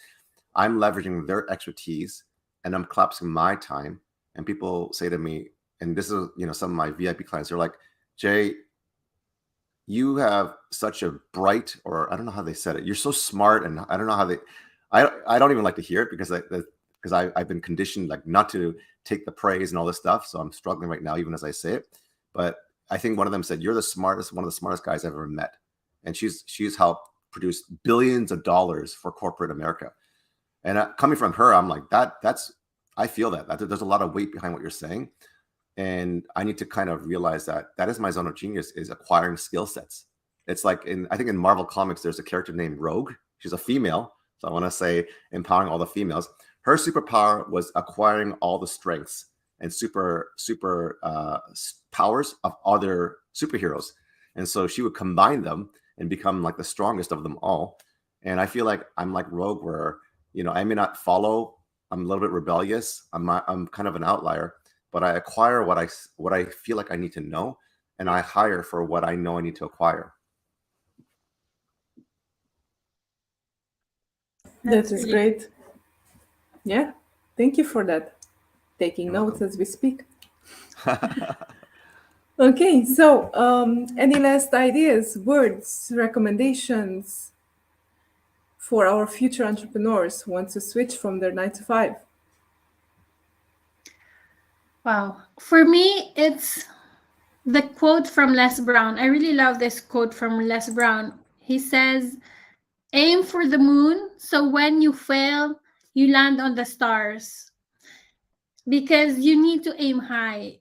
I'm leveraging their expertise and I'm collapsing my time. And people say to me, and this is, some of my VIP clients, they're like, Jay, you have such a bright, or I don't know how they said it. You're so smart. And I don't know how I don't even like to hear it because I've been conditioned like not to take the praise and all this stuff. So I'm struggling right now, even as I say it. But I think one of them said, you're one of the smartest guys I've ever met. And she's helped produce billions of dollars for corporate America. And coming from her, I'm like, I feel that there's a lot of weight behind what you're saying. And I need to kind of realize that is my zone of genius, is acquiring skill sets. It's like I think in Marvel Comics, there's a character named Rogue. She's a female. So I want to say empowering all the females. Her superpower was acquiring all the strengths and super powers of other superheroes. And so she would combine them and become like the strongest of them all. And I feel like I'm like Rogue, where, I may not follow. I'm a little bit rebellious. I'm kind of an outlier, but I acquire what I feel like I need to know, and I hire for what I know I need to acquire. That is great. Yeah, thank you for that. Taking You're notes welcome. as we speak. Okay, so any last ideas, words, recommendations for our future entrepreneurs who want to switch from their 9 to 5? Wow. For me, it's the quote from Les Brown. I really love this quote from Les Brown. He says, aim for the moon, so when you fail, you land on the stars. Because you need to aim high.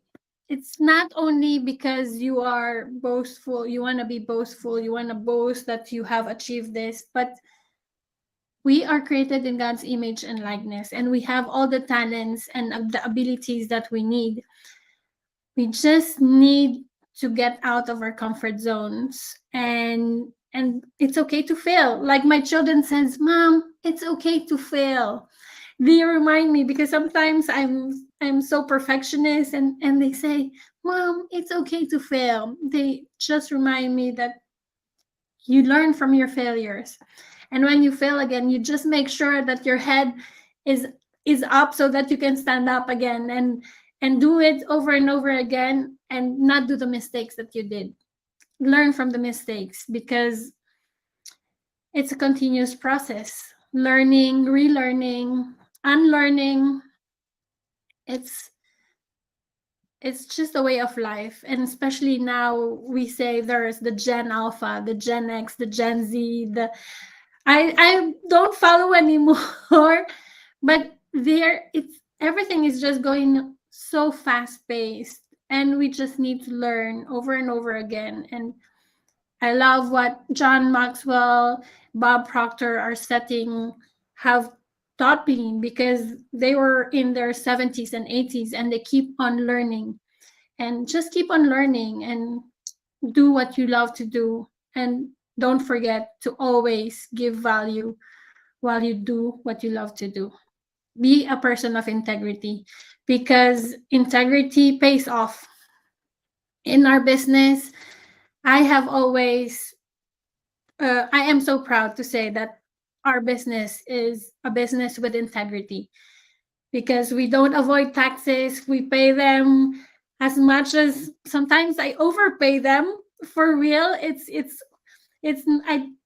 It's not only because you are boastful, you want to be boastful, you want to boast that you have achieved this, but we are created in God's image and likeness, and we have all the talents and the abilities that we need. We just need to get out of our comfort zones, and it's okay to fail. Like my children says, Mom, it's okay to fail. They remind me because sometimes I'm so perfectionist, and they say, Mom, it's okay to fail. They just remind me that you learn from your failures. And when you fail again, you just make sure that your head is is up so that you can stand up again, and do it over and over again, and not do the mistakes that you did. Learn from the mistakes, because it's a continuous process. Learning, relearning, unlearning, it's it's just a way of life. And especially now, we say there's the Gen Alpha, the Gen X, the Gen Z, the I don't follow anymore, but there it's everything is just going so fast paced, and we just need to learn over and over again. And I love what John Maxwell, Bob Proctor are setting have taught me, because they were in their 70s and 80s, and they keep on learning, and just keep on learning and do what you love to do. And don't forget to always give value while you do what you love to do. Be a person of integrity, because integrity pays off in our business. I have always, I am so proud to say that our business is a business with integrity, because we don't avoid taxes. We pay them as much as sometimes I overpay them for real. It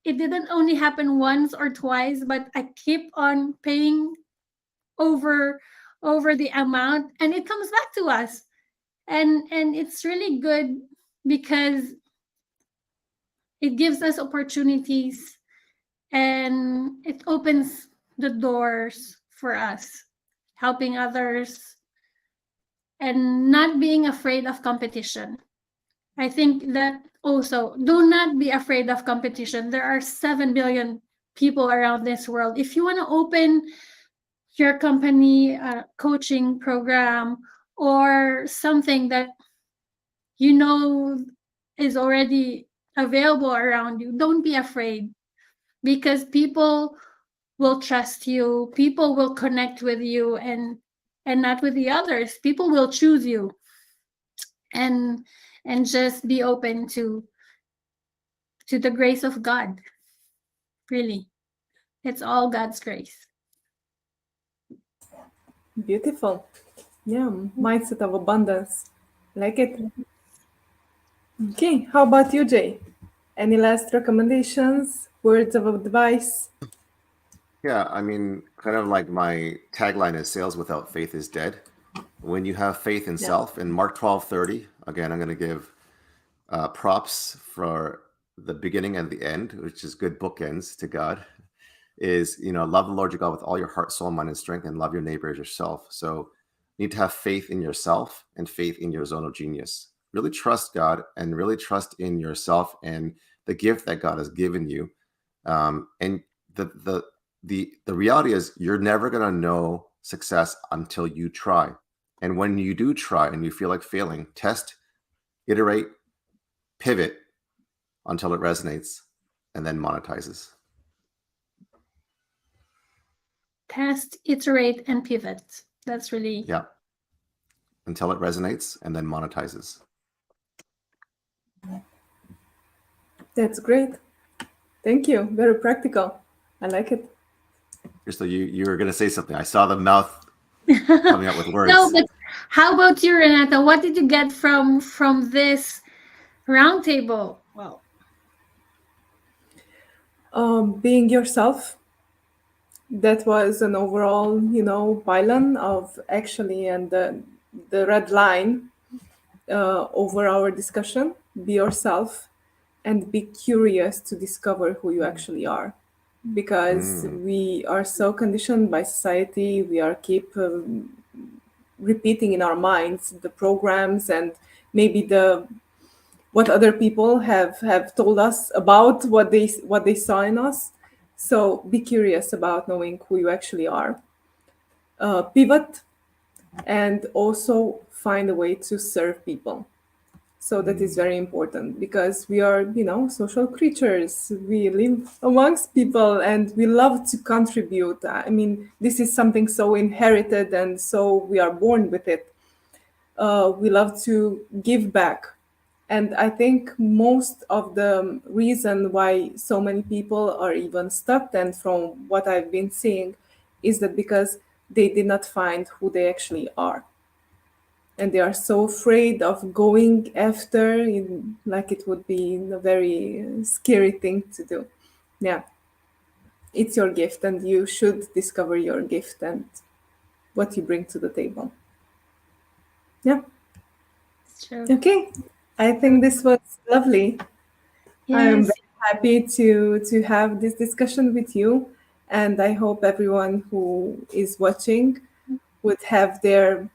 didn't only happen once or twice, but I keep on paying over the amount, and it comes back to us. And it's really good, because it gives us opportunities, and it opens the doors for us, helping others, and not being afraid of competition. I think that also, do not be afraid of competition. There are 7 billion people around this world. If you want to open your company coaching program, or something that you know is already available around you, don't be afraid, because people will trust you, people will connect with you, and not with the others. People will choose you, and just be open to the grace of God. Really, it's all God's grace. Beautiful. Yeah, mindset of abundance. Like it. Okay, how about you, Jay? Any last recommendations, words of advice? Yeah, I mean, kind of like my tagline is sales without faith is dead. When you have faith in Yeah. self, in Mark 12:30, again, I'm going to give props for the beginning and the end, which is good bookends to God, is, love the Lord your God with all your heart, soul, mind, and strength, and love your neighbor as yourself. So you need to have faith in yourself and faith in your zone of genius. Really trust God and really trust in yourself and the gift that God has given you. And the reality is you're never going to know success until you try. And when you do try and you feel like failing, test, iterate, pivot until it resonates, and then monetizes. Test, iterate, and pivot. That's really Yeah. Until it resonates and then monetizes. That's great. Thank you. Very practical. I like it. So you were going to say something. I saw the mouth coming out with words. No, but how about you, Renata? What did you get from this roundtable? Well, Being yourself. That was an overall, pylon of actually, and the red line over our discussion. Be yourself and be curious to discover who you actually are, because we are so conditioned by society. We are keep repeating in our minds the programs and maybe the what other people have told us about what they saw in us. So be curious about knowing who you actually are. Pivot, and also find a way to serve people. So that is very important, because we are, social creatures. We live amongst people and we love to contribute. I mean, this is something so inherited, and so we are born with it. We love to give back. And I think most of the reason why so many people are even stuck, and from what I've been seeing, is that because they did not find who they actually are. And they are so afraid of going after, like it would be a very scary thing to do. Yeah, it's your gift, and you should discover your gift and what you bring to the table. Yeah. It's true. Okay. I think this was lovely. I am Yes. very happy to have this discussion with you, and I hope everyone who is watching would have their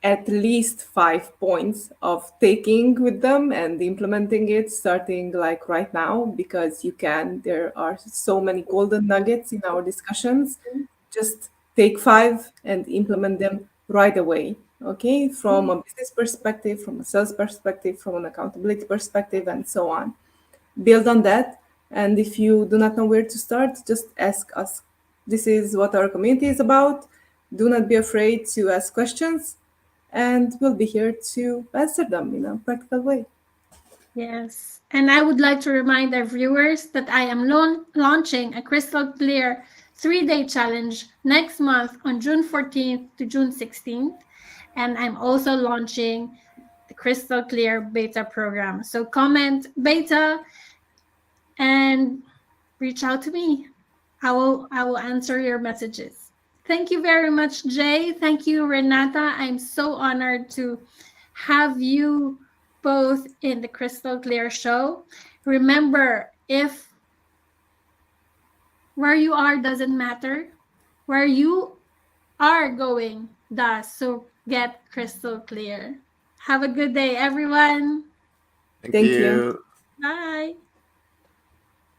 at least 5 points of taking with them and implementing it starting like right now, because you can. There are so many golden nuggets in our discussions. Just take 5 and implement them right away. Okay, from a business perspective, from a sales perspective, from an accountability perspective, and so on. Build on that. And if you do not know where to start, just ask us. This is what our community is about. Do not be afraid to ask questions, and we'll be here to answer them in a practical way. Yes. And I would like to remind our viewers that I am launching a crystal clear 3-day challenge next month on June 14th to June 16th. And I'm also launching the crystal clear beta program. So comment beta and reach out to me. I will answer your messages. Thank you very much, Jay. Thank you, Renata. I'm so honored to have you both in the Crystal Clear show. Remember, if where you are doesn't matter, where you are going does. So get crystal clear. Have a good day, everyone. Thank Thank you. you. Bye.